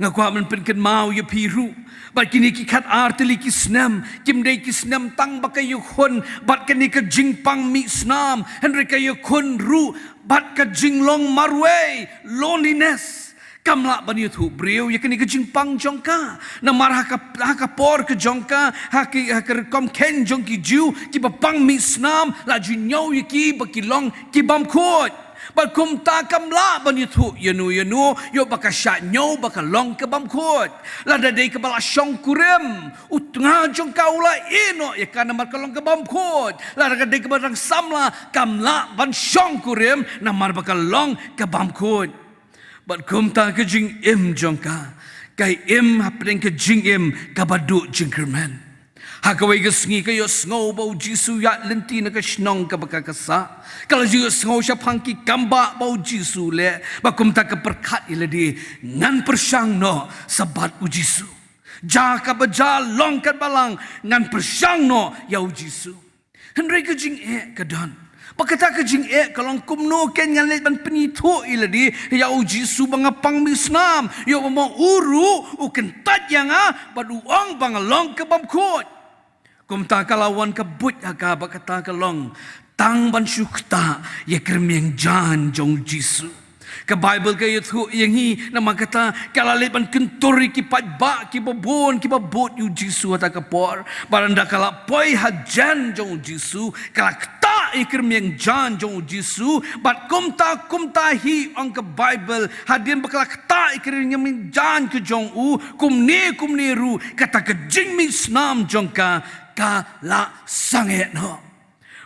ngakwa man penken mau ya piru bat kini ki khat arteli ki snam kim dei ki snam tang bakayu khon bat kini ka jingpang mi snam henry kayu khon ru bat ka jinglong marway loneliness kamla bani thu breu ya kini ka jingpang jongka na mar haka por ka jongka haki kom ken jongki ju ki bapang mi snam la jinyau yaki bakilong ki bam khot But kum ta kam la ban itu yanu yo baka sya nyau baka long ke bam khot la da dei ke bala syong kurem utnga jong kaula ino ya kana mar kalong ke bam khot la da dei ke barang samla kam la ban syong kurem na mar baka long ke bam khot but kum ta ke jing im jong ka kai im hapeng ke jing im ka badu jingkerman Hakaway gasngi kayo sngow bau Jisu ya lenti na kasnong kabakakasa. Kalau juga sngow siya pangki kamba bau Jisu le. Bakum ta kaperkat ila di ngan persyang no sabat u Jisu. Ja kabaja long kat balang ngan persyang no ya u Jisu. Henry kajing kadan. Pakata kajing kalau kumno ken ngan le ban penito ila di ya u Jisu bangapang misnam. Yo mo uru u kentat yang badu ong bangalong kabamkot. Kum ta kalawan kabut aga bakata kalong tang ban syukta ya kermiang jan jong Jisu. Ke Bible ke itu yang hi nama kata kalalit ban kenturi ki patba ki babon ki babot yu Jisu ata kapor baranda kala poi hajan jong Jisu kala kta ikermiang jan jong Jisu bat kumta hi ang ke Bible hadin bakala kta ikermiang jan ke jong u kumni ru kata ke jing mi snam jong ka la sanget no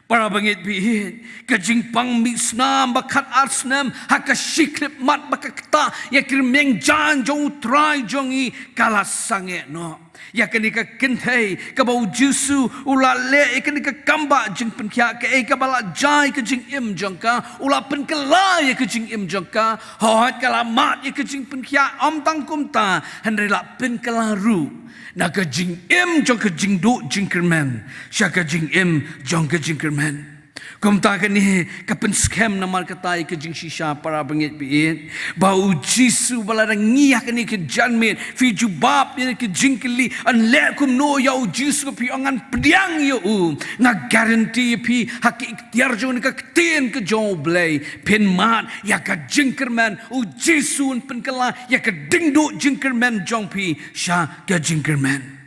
para bangit bihin kajing pang misnam bakat arsnam haka shiklip mat bakakta ya kirmeng jan jong try jongi kala sanget no ya kenika kenthei kabau Jisu ulale kenika kamba jing penkhia ke kabala jai kajing im jongka ula penkela ya kajing im jongka hohat kala mat ya kajing penkhia am tangkumta hendrela penkela ru na kajing im jong kajing do jingkerman sya kajing im jong kajingkerman kumta kani kapen scam namar katai kajing shisha para bangit biin bau Jisu balarang ngiyah kani ke janmet fi jubab ni ke jingkeli an le kum no yau Jisu pi angan pediang yo na guarantee pi hak ikhtiar jong ka tin ke jong blai pen mat ya ka jingkerman u Jisu pen kala ya ka dingdo jingkerman jong pi sha ka jingkerman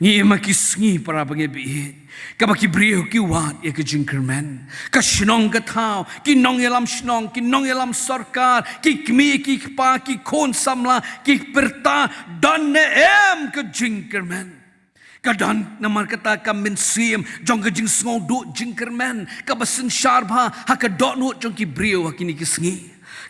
ni makisngi para bangit biin kabaki brio ki wat ya ke jingkerman ka shnong ka thao ki nong elam shnong ki nong elam sarkar ki kmi ki pa ki kon samla ki perta dan ne em ke jingkerman kadan namar kata ka mensim jong ke jing sngo do jingkerman ka basin sharba ha ka dot no jong ki brio hakini ki sngi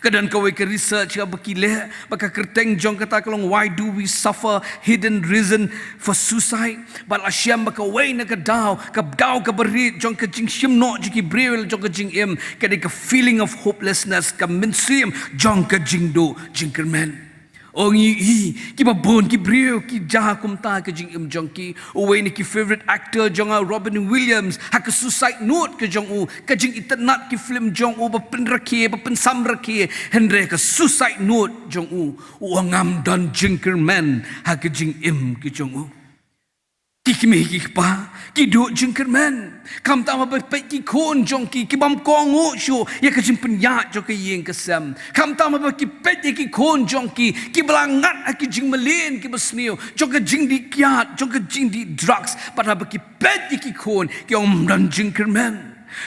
kadan kawai ke research ka bakile baka kerteng jong kata kalong why do we suffer hidden reason for suicide bal asyam baka way na kadaw ka berit jong ka jing shim no jiki brewel jong ka jing im ka de ka feeling of hopelessness ka mensim jong ka jing do jingkerman ongi ki babon ki brew ki jaha kumta ka jing im jong ki uwe ni ki favorite actor jong Robin Williams ha ka suicide note ka jong u ka jing itanat ki film jong u ba pen rakhe ba pen sam rakhe hendre ka suicide note jong u ngam dan jingkerman ha ka jing im ki jong u kikme kikpa ki do jingkerman kam ta ba pe ki kon jong ki bam kongo sho ya ka jing penya jong ka yeng kasam kam ta ba ki pe ki kon jong ki belangat ki jing melin ki besnio jong ka jing di kiat jong ka jing di drugs pada ba ki pe ki kon ki om dan jingkerman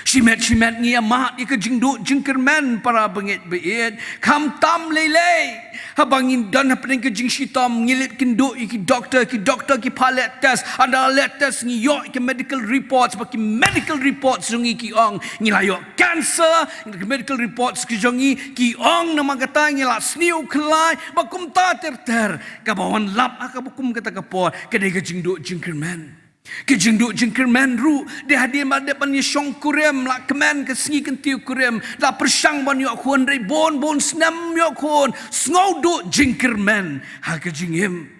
Shimet ni amat ika jingdu jingkerman para bengit beit kam tam lele habangin dan happening ke jing shitam ngilip kinduk ki doktor ki palet test ada let test ni yo ke medical reports baki medical reports jungi ki ong ngilayo cancer medical reports ki jungi ki ong nama kata ngila sniu kelai bakum ta ter kabawan lap akabukum kata kapor kedai ke jingdu jingkerman Kejingduk jingkerman ru dia hadir pada pan yong kurem la kemen ke singi kentiu kurem la persang ban yok khon rei bon snam yok khon sngoduk jingkerman ha kejingim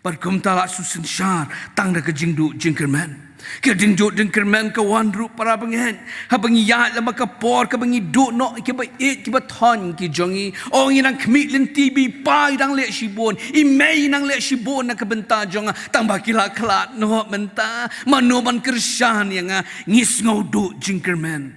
barkum tala susun syar tang da kejingduk jingkerman Kedingduk jingkerman kawan ru para bengen ha bengi ya lama ka por ka bengi duk nok ke bai ki bathon ki jongi ong inang kmit len tv pai dang le shibon imei nang le shibon na ka benta jonga tang bakila klat no menta manoban kersan yang ngis ngoduk jingkerman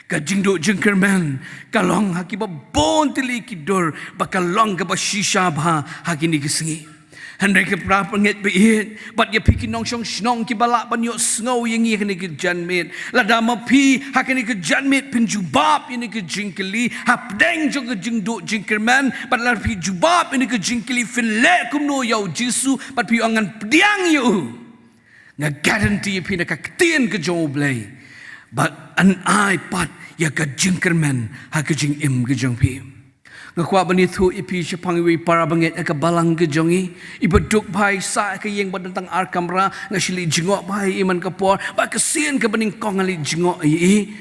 Kajingduk jingkerman kalong hakiba bon tili kidor bakalong ka ba shisha ba hakini kisengi Handai ke prapengit beit bat ye pikin nong shong snong ki balak ban yo snow yang ye kene ke janmit lada mapi hakene ke janmit pinjubab ini ke jingkeli hapdeng jong ke jingduk jingkerman bat lar pi jubab ini ke jingkeli finle kumno yau jisu bat pi angan pediang yo nga guarantee pi na ka ketien ke joblay bat an ai pat ya ke jingkerman ha ke jing im ke jong pi Ngakwa banitu ipi siapangwi para bangit ka balang ke jongi ibeduk bai sa ke yang badantang ar kamera ngasili jingok bai iman kapor ba kesien ke bening kong ali jingok i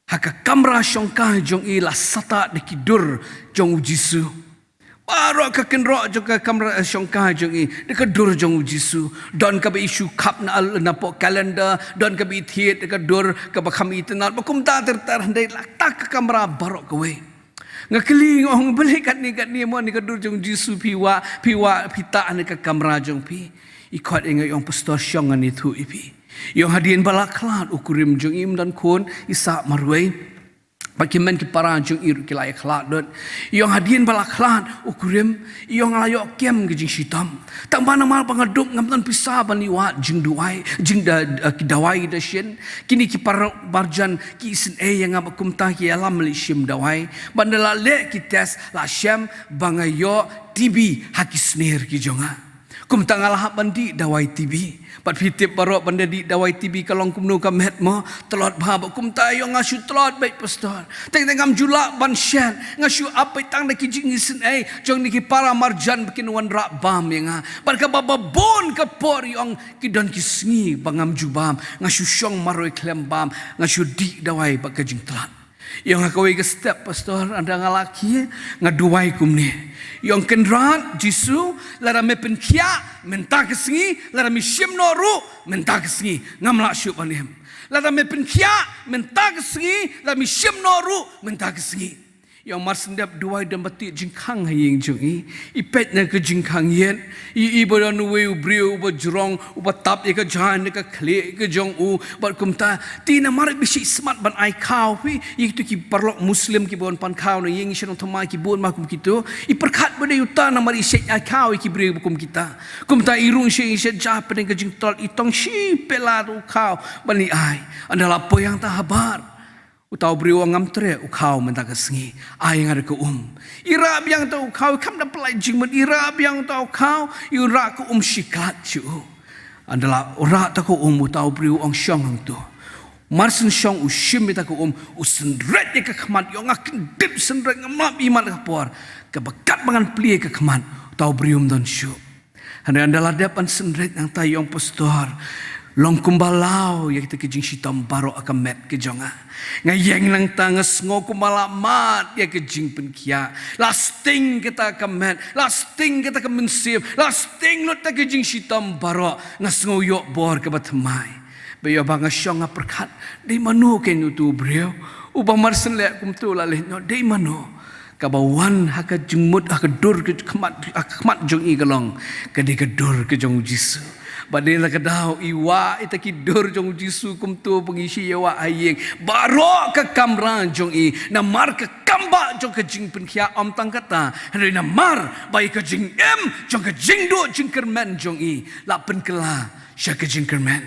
haka kamera syongka jong i la sata de kidur jong jisu Baru ka kenro jong ka kamera syongka jong i de kidur jong jisu don ka be isu kap na po kalender don ka be thiet de kidur ka ba kami tenal ba kum ta ter handai la tak ka kamera barok kowe Ngakeli ngong beli kat ni mo ni kadur jong jisu piwa pita ane ka kamera jong pi ikot ingat yang pastor syong ani tu ipi yang hadirin balaklat ukurim jong im dan kon isa marwai Bakiman ki para jong ir ki layak klat dot yang hadirin balaklat ukurim yang layok kem ke jing sitam tak mana mal pangaduk ngam tan pisah baniwa jing duai jing da ki dawai da shen kini ki para barjan ki isen yang abakum ta ki alam li shim dawai bandala le ki tes la sham bangayo tb hakisner ki jonga kum tangalah bandi dawai tb pat pitip barok banda di dawai tb kalong kumnu kamet mo telot bab kum tayo ngasu telot baik pastor teng ngam julak ban shan ngasu apa tang da ki jing isen jong ni ki para marjan bikin wan rak bam yang par ka baba bon ka por yong ki don ki sngi bangam jubam ngasu syong maroi klem bam ngasu di dawai bak ka jing telat yang akawai ke step pastor anda ngalaki ngaduai kumni yang kendrat jisu lara me penkia menta kesengi lara mi shim noru menta kesengi ngamla syup anim lara me penkia menta kesengi lara mi shim noru menta kesengi yang marsendap duai dan batik jingkang haying jungi ipet na ke jingkang yen i bodan we ubriu uba jrong uba tap ke jan ke kle ke jong u bar kumta tina mar bisi smart ban ai kau pi itu ki parlok muslim ki bon pan kau na yeng shen thoma ki bon ma kum kitu i perkhat bade uta na mar isek ai kau ki bre kum kita kumta irung she ja pen ke jing tol itong shi peladu kau bani ai adalah apa yang tak habar Utau beriwa ngam tere ukau mentah kesengi ayang ada ke irab yang tau kau kam da pelai jingmen irab yang tau kau ira ke shikat cu adalah ora ta ko utau beriwa ong syong hang tu marsen syong ushim ta ko usenret ke kemat yang akan dip senret ngamap iman ke por ke bekat bangan plie ke kemat utau berium don syu adalah depan senret yang tayong pastor long kumbalau ya kita kejing sitam baro akan met kejonga ngayeng nang tangas ngo kumbala mat ya kejing penkia lasting kita akan met lasting kita akan mensip lasting lot ta kejing sitam baro ngasngo yok bor ke batmai bayo banga syong perkat dei manu ken tu brio uba marsen le kum tu laleh no dei manu kabawan haka jengmut haka dur ke kemat jong i galong ke de dur ke jong jisu badela kadau iwa itaki dur jong jisu kum tu pengisi yawa ayeng baro ke kamra jong i na mar ke kamba jong ke jing penkia om tang kata hari na mar bai ke jing jong ke jing do jing kermen jong i la pen kela sya ke jing kermen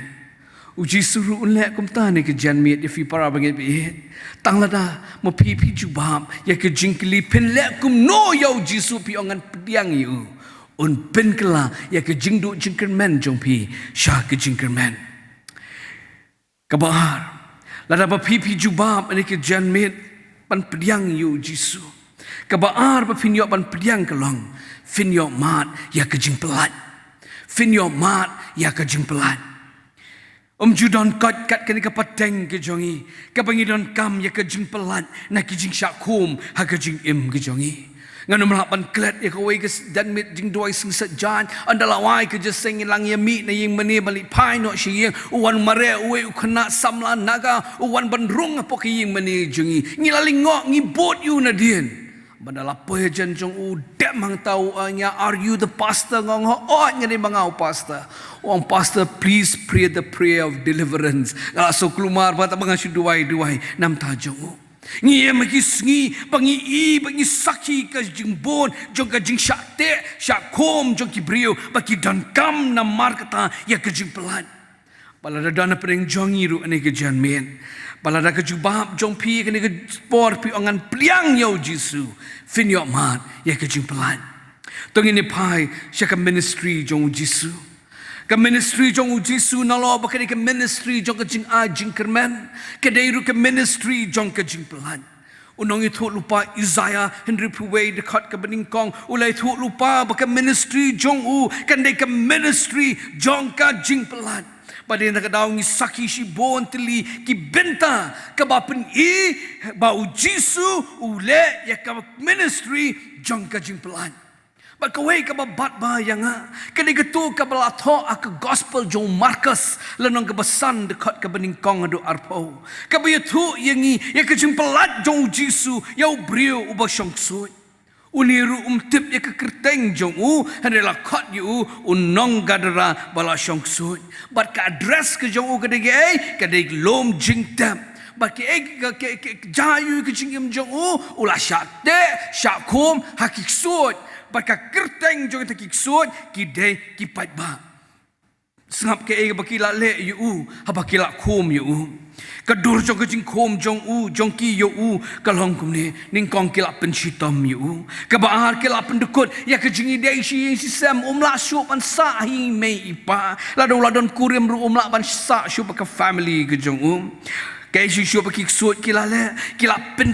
Uji suruh unlek kum ta ni ke jan miet ifi para bangit bi tang lada mo pi jubam ya ke jingkli pen lek kum no ya uji su pi ongan pediang yu un pen kela ya ke jingdu jingkerman jong pi sha ke jingkerman kabar lada ba pi jubam ni ke jan miet pan pediang yu jisu kabar ba fin yo pan pediang kelong fin yo mat ya ke jing pelat fin yo mat ya ke jing pelat Judon kat kani kapateng ke jongi kabangi don kam ya ke jing pelat na ke jing syakum ha ke jing im ke jongi nganu melapan klet ya kawai ke dan mit jing doi sing sejan andala wai ke jeseng lang ya mi na ying mani balik pai no shi uwan mare uwe ukena samla naga uwan bandrung apa ke ying mani jongi ngilaling ngok ngibot yu na dien bandala poe jan jong u dem mang tau anya are you the pastor ngong ho ngani mangau pastor Orang pastor, please pray the prayer of deliverance. Kalau so kelumar, bata mengasih duai nam tajong. Ngi magi sngi, bangi saki ke jingbon, jong ke jing syakte, syakom jong kibriu, bagi dan kam nam markata ya ke jing pelan. Balada dana pereng jongi ru ane ke jan men. Balada ke jubab jong pi ke ne ke sport pi angan pliang yau Jisu. Fin yok mat ya ke jing pelan. Tong ini pai syaka ministry jong Jisu. Ke ministry jong Jisu nalo bakal ke ministry jong ke jing jing kerman ke dairu ke ministry jong ke jing pelan unong itu lupa Isaiah Henry Puway dekat ke beningkong ulai itu lupa bakal ministry jong kan dai ke ministry jong ke jing pelan pada nak daungi saki si bon teli ki benta ke bapen bau Jisu ule ya ke ministry jong ke jing pelan Kawai ka babat ba yang kini ketu ka balato ak gospel jong Markus lenong ke besan dekat ke beningkong adu arpo ka bayatu yangi ya ke jimpelat jong Jisu yau brio uba syongsut uniru tip ya ke kerteng jong hendela kat yu unong gadara bala syongsut bat ka address ke jong ke dege ke deg lom jingtam baki ke jayu ke jingim jong ula syakte syakum hakiksut Baka kerteng jong ta kiksut kidai kipat ba sangap ke baki la le yu baki la khom yu kadur jong ke jing khom jong jong ki yu kalong kum ne ning kong ki la pen shitam yu ka bahar ki la pen dekut ya ke jing dai si sam la shu pan sa hi mei ipa la don kurim ru la ban sa shu ka family ke jong ke shu baki kiksut ki la le ki la pen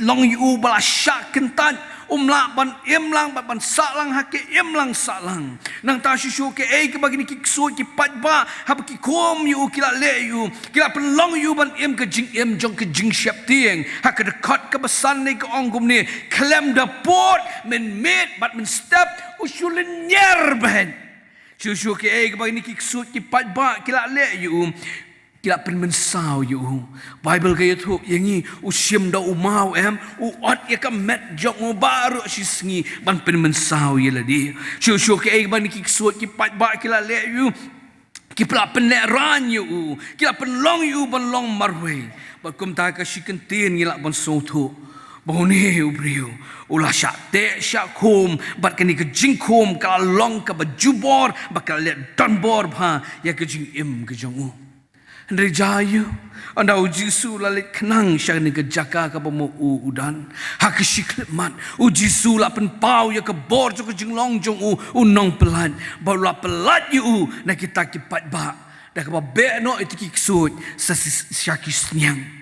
long yu bala syak kentan umla ban emlang ban salang hake emlang salang nang ta shu ke ke bagi ni kiksu ki patba ha ki kom yu kila le yu kila pelong yu ban em ke jing em jong ke jing syap tieng ha ke dekat ke besan ni ke ongkum ni klem da pot men met bat men step usulin nyer ben shu ke bagi ni kiksu ki patba kila le yu kila pen mensau yu Bible kaya tu yangi usim da umau uat ya ka met jong baru sisngi ban pen mensau ye ladi shu ke ban ki suat ki pat ba kila le yu ki pla pen le ran yu kila pen long yu ban long marwe ba kum ta ka shiken tin ngila ban so tu Bahuni ubriu ulah syakte syakum bat kini ke jingkum ka long ka bajubor bakal le donbor ba ya ke jing im ke jong Rejayu anda Jisu lalit kenang syang ni ke jaka ka bomo udan hak siklemat Jisu la pen pau ya ke bor jo ke jinglong jong unong pelan baru pelat yu na kita kipat ba dah ka be no itu kiksut syakis nyang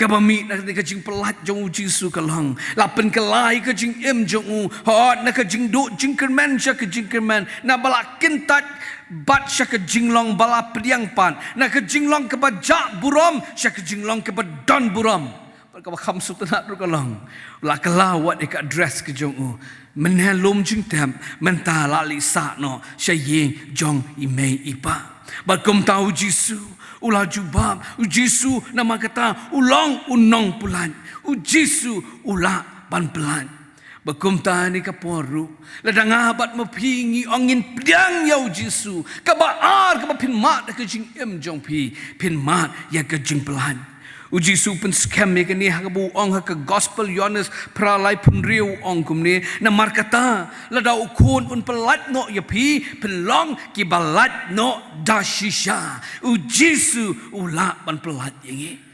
ka bami na ke jing pelat jong Jisu kalong la pen kelai ke jing em jong hot na ke jing do jing kerman syak jing kerman na bala kentat bat syak jinglong bala pediang pan na ke jinglong ke bajak buram syak jinglong ke badon buram ka kham su tana ru kalong la kala wat ik address ke jong menhelum jing tem menta la li sa no syaye jong imei ipa bakum tau Jisu ulah jubab Jisu nama kata ulong unong pulan Jisu ulah ban pelan Bakum tani kaporu ladang abat mapingi angin pedang yau Jisu kabaar ka pin mat ke jing em jong pi pin mat ya ke jing pelan Uji supen scam ya kini hakabu ong haka gospel Yohanes pralai pun riu ong kumni na markata lada ukun un pelat no yapi pelong ki balat no dashisha uji su ula ban pelat yangi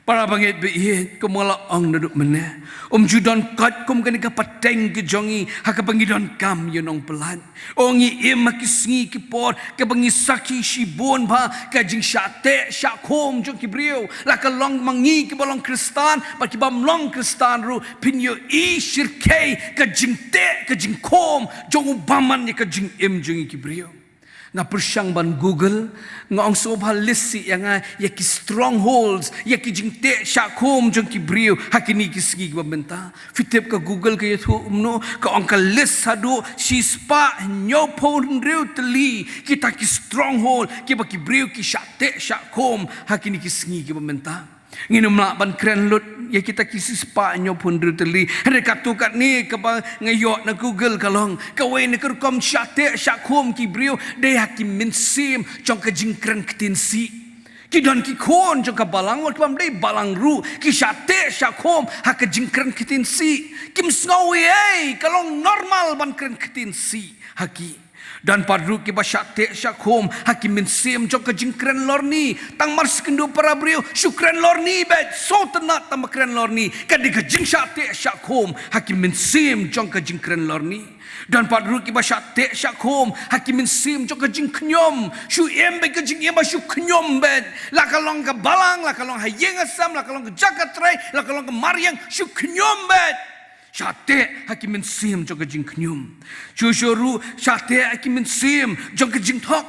para bangit biye kumala ong naduk mene judon kat kum kani ka pateng ke jongi haka bangidon kam yonong pelat ongi emakisngi ki por ke bangi saki shibon ba ka jing shate shakom jong ki brio la ka long mangi ki bolong kristan ba ki bam long kristan ru pinyo I shirke ka jing te ka jing kom jong ubaman ni ka jing jong ki brio nga persyang ban Google nga ang sobha list yang ya ki strongholds ya ki jingte syakom jong ki brio hakini ki sigi benta fitep ka Google ka yathu umno ka ang ka list hadu si spa nyo pon riu teli kita ki stronghold ki ba ki brio ki syate syakom hakini ki sigi benta nginum la ban kren lut ya kita kisi spa nyo pun ruteli rekatu kat ni ke ngayok na Google kalong kawai ni kerkom syate syakum ki brio de hakim minsim jong ke jingkren ketinsi ki don ki kon jong ka balang ot pam dei balang ru ki syate syakum ha ke jingkren ketinsi kim snawi ai kalong normal ban kren ketinsi haki dan padru ki basyate syakum hakim min sim jong ka jingkren lorni tang mars kendo para brio syukran lorni bet so tenat tam kren lorni kan di ka jing syate syakum hakim min sim jong ka jingkren lorni dan padru ki basyate syakum hakim min sim jong ka jing knyom syu embe ka jing emba syu knyom bet la kalong ka balang la kalong hayeng asam la kalong ka jakatrai la kalong ka maryang syu knyom bet syate hakim min sim jong ka jing knyum syusyuru syate hakim min sim jong ka jing thok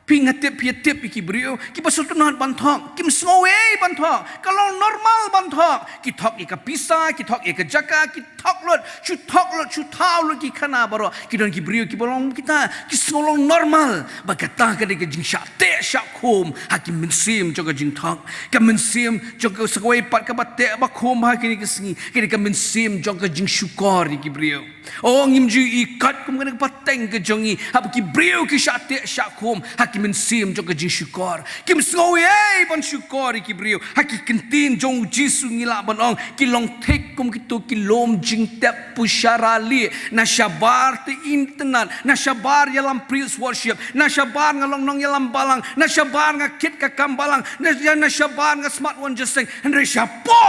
pingatep piatep ki brio ki pasal tunan banthok kim snowe banthok kalau normal banthok ki thok ka pisa ki thok ka jaka ki thok lot chu thau lot ki khana baro ki don ki brio ki bolong kita ki snolong normal bakata ka de jing syate syakum hakim min sim jong ka jing thok ka min sim jong ka sakoi pat ka batte ba khom ha ki singi ki ka min sim jong ka jing syukor ki brio oh ngimju ikat kum ka pateng ke jongi hab ki brio ki syate syakum hakim min sim jong ka jing syukor kim snowe ban syukor ki brio haki kentin jong jisu ngila ban ong ki long tek kum ki to ki lom jing tep pusharali na syabar te internet na syabar yalam praise worship na syabar ngalong nong yalam balang na syabar ngakit ka kambalang na syabar nga smart one just saying andre syapo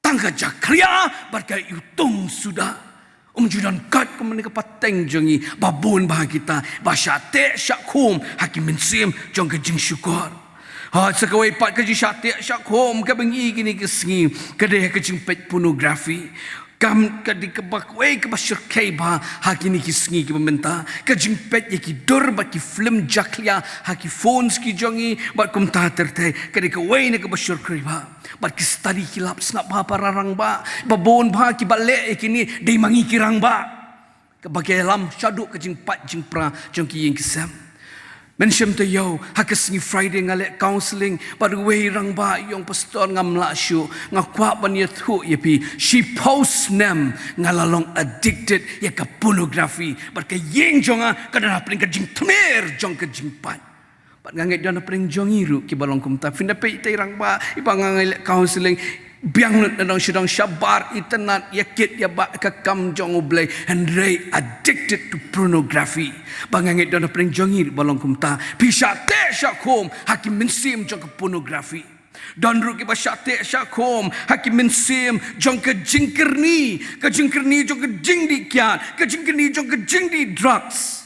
tangga jakria barkai utung sudah judan kat kemen ke pateng jongi babun bah kita basyate syakum hakim min sim jong ke jing syukur ha sekawai pat ke jing syate syakum ke bengi gini ke sengi ke de ke jing pet pornografi kam ke di ke bakwai ke basyirkai ba hakini ki sengi ke mementa ke jing pet ye ki dur ba ki film jaklia haki phones ki jongi ba kum ta terte ke de ke wai ne ke basyirkai ba bat ki study kilap snap ba pararang ba babon ba ki bale kini dei mangi kirang ba ke bagai lam syaduk ke jing pat jing pra jong ki yeng kisam mensyam te yo hakas ni Friday ngale counseling baru wei rang ba yong pastor ngam la syu ngakwa ban ye thu ye pi she post nam ngalalong addicted ye ka pornography bat ke yeng jonga kadana pring ke jing tmer jong ke jing pat pat ngangai dana pring jongiru ki balong kum ta finda pe itai rang ba ipang ngangai counseling biang nut nadong sidang syabar internet yakit ya ba ka kam jong ublai and they addicted to pornography bangangai dana pring jongir balong kum ta pisate syakum hakim min sim jong ke pornography dan ru ki basyate syakum hakim min sim jong ke jingkerni jong ke jing di kian ke jingkerni jong ke jing di drugs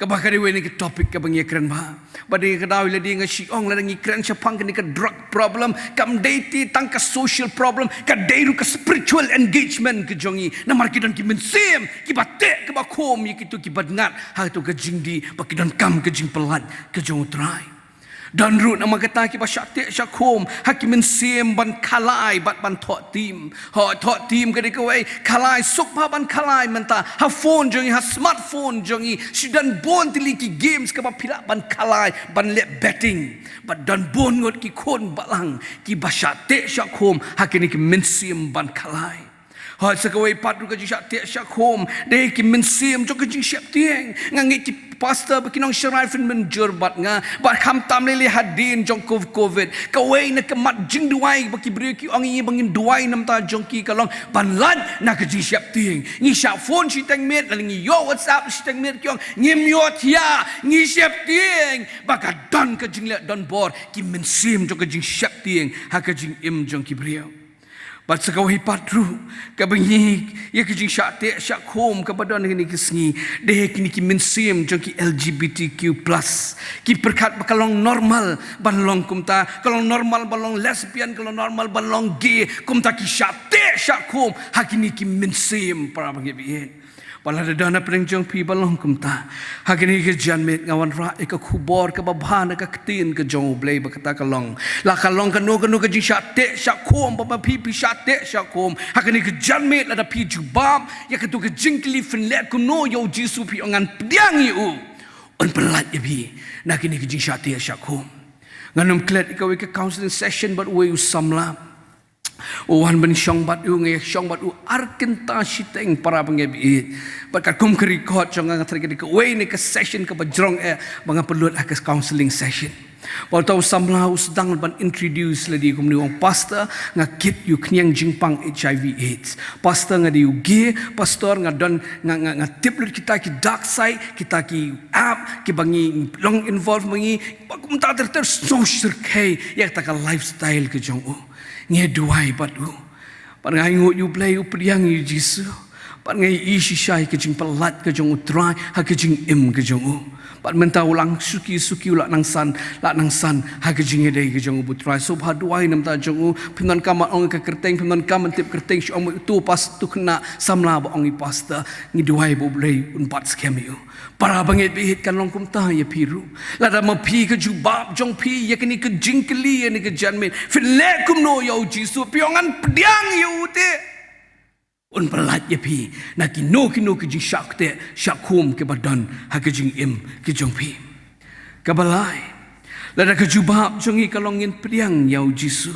kabakari we ni ke topik ka bangi kren ba badai ka dawi ladi nga siong la ngi kren syapang ni ka drug problem kam deiti tang ka social problem ka deiru ka spiritual engagement ke jongi na markidon ki mensim ki bate ke bakom ki tu ki badngat ha tu ka jingdi bakidon kam ke jing pelat ke jong try dan ru nama kata ki basyate syakum hakim sim ban kalai bat ban thot tim ke de kawai kalai suk pa ban kalai menta ha phone jongi ha smartphone jongi sidan bon tili ki games ke ba pila ban kalai ban le betting bat dan bon ngot ki kon balang ki basyate syakum hakim ki sim ban kalai Hoi sekawai patru ka jing syak tiak syak home. Deh ki mensim jong ka jing syak tiang. Ngangi ki pastor bekinong syarai fin menjurbat nga. Bat kham tam lele hadin jong covid. Kawai na kemat jing duai baki beri ki ang ini bangin duai nam ta jong ki kalong. Ban lan na ka jing syak tiang. Ngi syak phone si teng met lalingi yo WhatsApp si teng met kyong. Ngim yo tia ngi syak tiang. Baka don ka jing lek don bor ki mensim jong ka jing syak tiang. Ha ka jing im jong ki beri. Bat sekawai patru kabangi ya ki jing syak te syak home kabadan ni kisngi deh kini ki mensim jong ki LGBTQ+ ki perkat bakalong normal balong kumta kalong normal balong lesbian kalong normal balong gay kumta ki syak te syak home hakini ki mensim para bangi bien Pala dana pereng jong pi balong kumta. Hakini ke janmet ngawan ra ka khubor ka babhan ka ktin ka jong blay bakata kalong. La kalong kanu ke jing syate syakom baba pi syate syakom. Hakini ke janmet ada pi jubam ya ketu ke jing kli fenlet kuno yo jisu pi angan pediang yu. On pelat ya pi. Nakini ke jing syate syakom. Nganum klet ikaw ke counseling session but we samla. Wan ben syong bat u ngai syong bat u arkenta siteng para pengebit bakat kum record syong ngat terjadi ke we ni ke session ke bajrong banga perlu ke counseling session Wal tau samla sedang ban introduce ladi kum ni wong pastor ngakit yu knyang jingpang HIV AIDS pastor ngadi yu ge pastor ngadon ngatip lu kita ki dark side kita ki app ki bangi long involve mangi kum ta ter social kai yak ta lifestyle ke jong u nghe duai bat u pan ngai ngu yu play u priang yu jisu pan ngai isi shai ke jing pelat ke jong utrai ha ke jing im ke jong u pan menta ulang suki ulak nang san ha ke jing edai ke jong u putrai so bha duai nam ta jong u pinon kam ong ke kerteng pinon kam tip kerteng shi ong tu pas tu kena samla ba ong i pasta ngi duai bo blai un pat scam yu para bangit bihit kan long kum ta ya piru lada ma pi ke jubab jong pi ya kini ke jingkeli ni ke janmet fin le kum no yo jisu piongan pediang yu te un pelat ya pi naki no ki jing syak te syakum ke badan ha ke jing im ke jong pi kabalai lada ke jubab jong i kalongin pediang yo jisu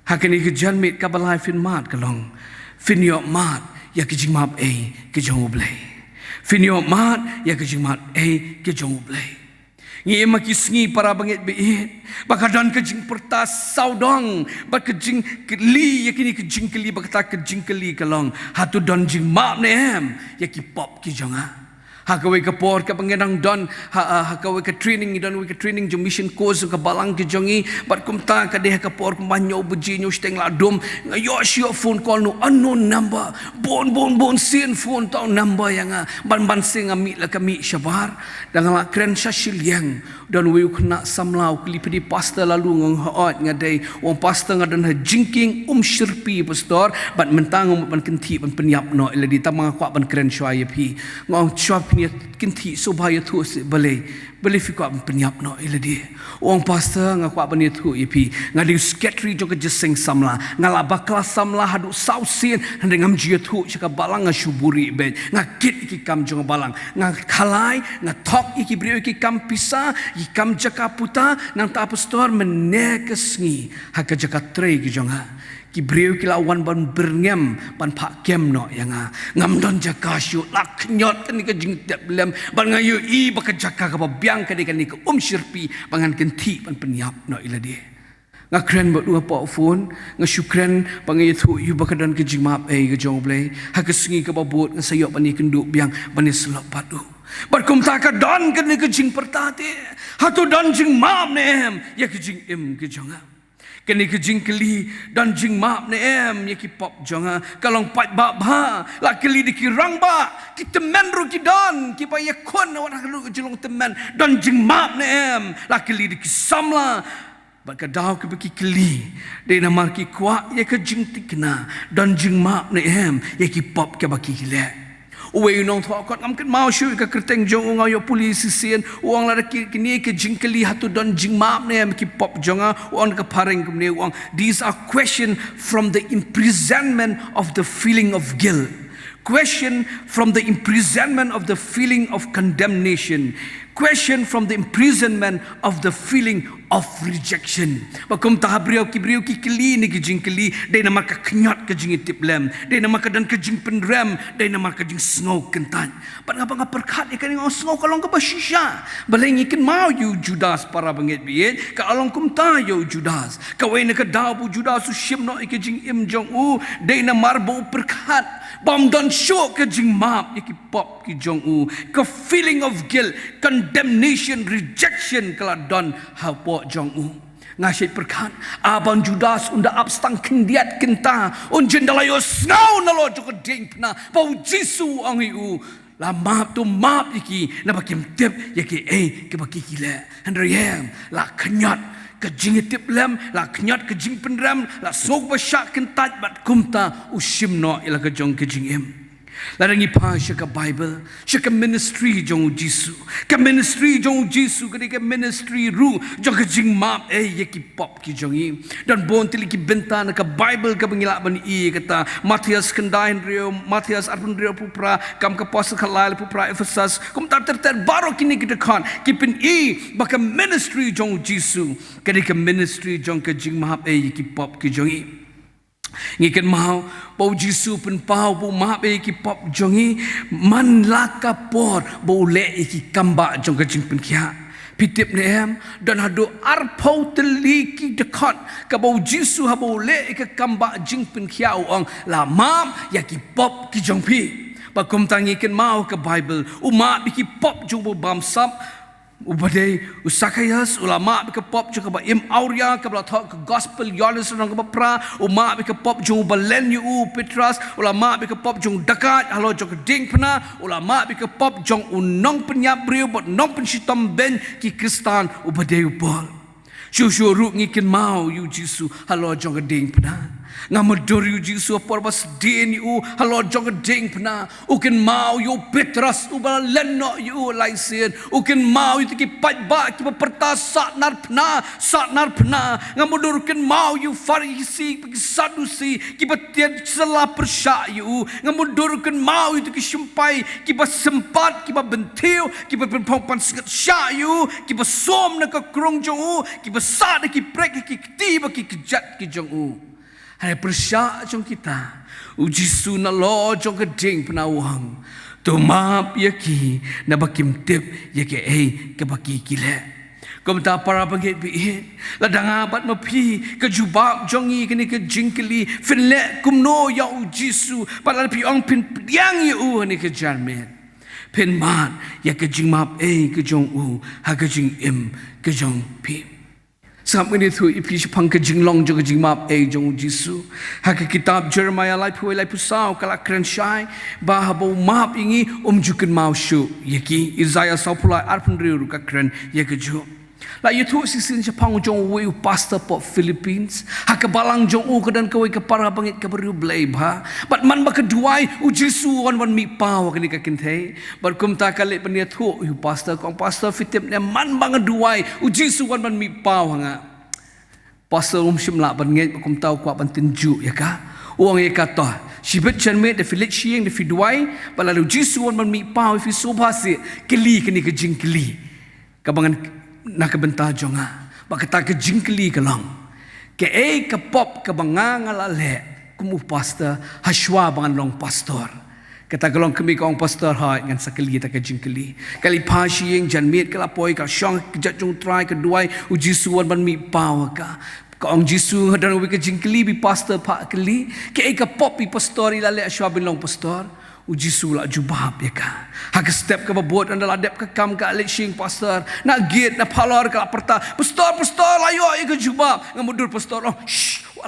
ha kini ke janmet kabalai fin mat kalong fin yo mat ya ke jing map ke jong blai Finyo mat ya ke jing mat ke jong blai. Ngi makisngi para bangit beit. Bakadan ke jing pertas saudong bak ke jing keli ya kini ke jing keli bakata ke jing keli kalong hatu don jing mat nem ya ki pop ki jonga. Ha kawe ke por ke pengenang don ha kawe ke training don we ke training jong mission course ke balang ke jongi bat kum ta ke deh ke por manyo buji nyu steng la dom yo shio phone call no unknown number bon sin phone tau number yang ban sing ami la kami syabar dengan la kren syashil yang don we kena samlau klipedi pastor lalu ngong haat ngadai wong pastor ngadan ha jingking syirpi pastor bat mentang ban kenti ban penyap no ila di tamang kwa ban kren syai pi ngong chop ni kinti sobaya tu se boleh fikwa penyap no ila dia wong pastor ngakwa bani tu ipi ngadi sketri jo ke jeseng samla ngala bakla samla hadu sausin hande ngam jia tu chaka balang ngashuburi be ngakit iki kam jo balang ngakhalai ngatok iki brio iki kam pisa iki kam jaka puta nang ta pastor menekesngi haka jaka trei ki jonga ki brio ki lawan ban berngem ban pak kem no yang ngam don jaka syu lak nyot kan ke jing tiap lem ban ngayu i baka jaka ka biang ka dikan ni ke syirpi bangan kenti ban penyap no ila dia ngakren bot dua pak phone ngasyukren bangai thu yu baka don ke jing map ke jong blai ha ke singi ka babot ngasayok ban ni kenduk biang ban ni selop padu berkum taka don kan ni ke jing pertate hatu don jing map nem ya ke jing im ke jonga kini ke jing keli dan jing map ne ya ki pop jonga kalong pat ba ba la keli dikirang ba ki temen ru ki don ki pa yakon wa lu jelong temen dan jing map ne la keli dikisamla baka daw ke beki keli de namar ki kwa ya ke jing tikna dan jing map ne ya ki pop ke baki kile Uwe nong thok kot ngam ket mau shu ka kerteng jong ngayo polisi sien uang la kini ke jingkeli hatu don jing map ne ki pop jonga on ka paring kumne uang these are question from the imprisonment of the feeling of guilt question from the imprisonment of the feeling of condemnation question from the imprisonment of the feeling of rejection. Bakum tahabriau ki keli ni ki jing keli dai nama ka knyat ke jing tip lem dai nama ka dan ke jing penrem dai nama ka jing snow kentan. Pat ngapa perkat ikan ngau snow kalong ka bashisha. Baleng ikan mau you Judas para bangit biet ka along kum ta you Judas. Ka we ne ka daw bu Judas su shim no ik jing im jong u dai na marbo perkat. Bam don show ke jing map iki pop ki jong u ka feeling of guilt, condemnation, rejection kala don how po jong u ngasih perkan abang Judas unda abstang kendiat kenta unjen dalayo snow nalo joko ding pna pau Jisu angi u la map tu map iki na bakim tip yaki ke baki kile handriyam la kenyat ke jing tip lem la kenyat ke jing penram la sok basyak kentat bat kumta usimno ila ke jong ke jing em Larangi pa siya ka Bible, siya ka ministry jong Jisu. Ka ministry jong Jisu, kani ka ministry ru jong ka jing map ye ki pop ki jong i. Dan bon tili ki benta na ka Bible ka bangila ban i kata Matias kandain rio, Matias arpun rio pupra, kam ka apostle kalal pupra Ephesus. Kum tar baro kini kita kan kipin i baka ministry jong Jisu. Kani ka ministry jong ka jing map ye ki pop ki jong i. Ngikan mau bau Jisu pun pau bau map ki pop jongi man laka por bau le ki kamba jong ka jing pen kia pitip ne em dan hado arpau teli ki dekat ka bau Jisu ha bau le ki kamba jing pen kia ong la map ya ki pop ki jong pi bakum tangikan mau ke Bible umat ki pop jong bau bamsap Ubadai usakayas ulama bika pop juga ba im auria ka bla thok gospel yolis nang ka pra ulama bika pop jung balen yu Petrus ulama bika pop jung dekat halo jong ding pna ulama bika pop jong unong penyap brio bot nong pensitam ben ki Kristan ubadai upol syu ru ngikin mau yu Jisu halo jong ding pna ngamador yu Jisu por bas din yu halo jong ding pna ukin mau yu Petrus ubalen no yu laisen ukin mau yu ki pat ba ki perta sat nar pna ngamador ukin mau yu Farisi ki Sadusi ki patian salah persya yu ngamador ukin mau yu ki simpai ki ba sempat ki ba bentiu ki ba penpon singat sya yu ki ba som na ka krong jong ki ba sa ki prek ki tiba ki kejat ki jong u hai persya jong kita Jisu na lo jong keding penawang tu map yaki na bakim tip yaki ke baki kile kom ta para bangit bi ladang abat mapi ke jubab jongi kini ke jingkeli finle kumno ya Jisu padal pi ong pin yang yu ni ke jarmen pin man ya ke jing map ke jong u ha ke jing im ke jong pi Sampai ni tu ipi sepang ke jinglong juga jing map jong Jisu. Hak kitab Jeremiah lai pusau kala keren syai bah bau map ingi juken mau syu yaki Isaiah sapulai arpun riu ka keren yake jo. La itu sisin sepang jong wei pastor pop Philippines. Hak balang jong u kedan kawai ke para bangit ke beriu blai ba. Bat man ba keduai Jisu wan mi pau kini ka kintei. Bat kum ta kale penia tu pastor kong pastor fitip ne man bang duai Jisu wan mi pau nga. Pastor simla ban ngai kum tau kwa ban tinju ya ka. Uang ya kata sibet janme de filet sieng de fiduai balalu Jisu wan mi pau fi sobhase keli kini ke jing keli. Kabangan nak bentah jonga bakata ke jingkeli kelong ke ke pop ke bangang alale kumu pastor haswa bangan long pastor kata kelong kemi kong pastor ha ngan sakeli ta ke jingkeli kali pashi yang janmit kala poi ka syong kejat jung try kedua Jisu wan ban mi pau ka kong Jisu hadan wi ke jingkeli bi pastor pa keli ke pop bi pastor ilale haswa bin long pastor Jisu la jubab ya ka hak step ke babot andal adep ke kam ka alik sing pastor nak git na palor ka perta pastor layo ke jubab ngamudur pastor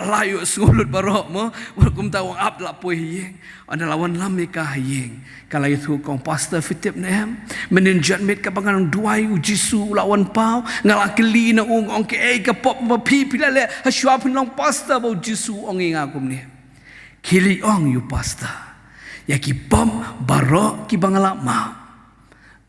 layo sulut barok mo kum tahu ap la poi yeng andal lawan lam ka yeng kala itu kong pastor fitip nem meninjat met ka bangan duai Jisu lawan pau ngalakeli na ong ke pop pi pilale haswa pinong pastor bo Jisu ong ngakum ni kili ong you pastor ya ki pom barok ki bangala ma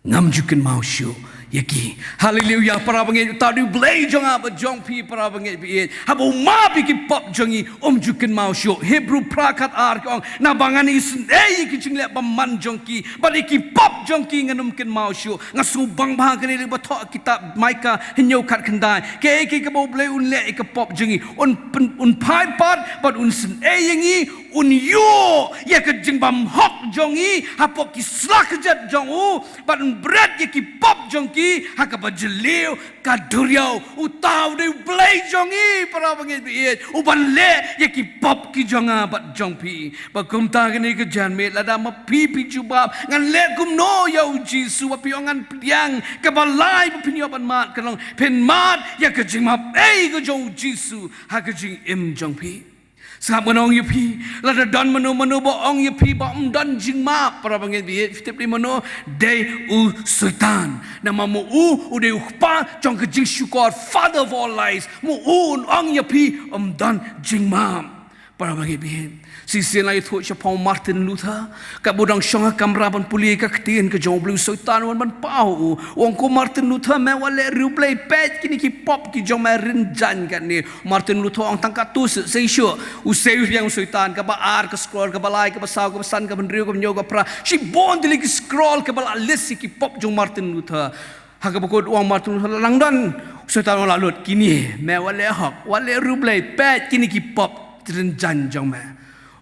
ngam jukin mau syu yaki. Hallelujah para bangit ta du blay jong aba jong pi para bangit bi. Habo ma bi ki pop jongi jukin mau syo. Hebrew prakat ar kong na bangan is ki ching le man jongki bali ki pop jongki nganum kin mau syo. Ngasu bang bang kan ni ba tho kitab Micah hinyo kat kendai. Ke ki bo blay un le ka pop jongi un pai pat but un sin yangi un yo ya ka jing bam hok jongi hapok ki slak jat jongu but un bread ya ki pop jongki hakapa jeleu ka duriau utau de blay jongi para bangit bi uban le ya ki pop ki jonga bat jongpi ba kum ta ni ke jan me la da ma pi jubab ngan le kum no ya jisu api ngan piang ka balai pi nyo ban mat kalong pen mat ya ka jing ma ei ko jong jisu ha ka jing im jongpi Sahab manong yupi, lada don manu bo ong yupi ba don jing ma para bangit bi fitip li manu day u sultan nama mu u de ukpa jong ke jing syukur father of all lies mu u ong yupi don jing ma para bangit bi sisi lai thu chapau Martin Luther ka bodang shonga kamra ban puli ka ktien ka jong blue sultan wan ban pau wong ko Martin Luther me wale rublay pet kini ki pop ki jong ma rin jan kan ni Martin Luther ong tangka tu sei syo u sei yang sultan ka ba ar ka scroll ka balai ka basau ka san ka ban riu ka nyo ka pra si bon dili ki scroll ka bal list ki pop jong Martin Luther ha ka bokot wong Martin Luther langdan sultan wala lut kini me wale hok wale rublay pet kini ki pop rin jan jong ma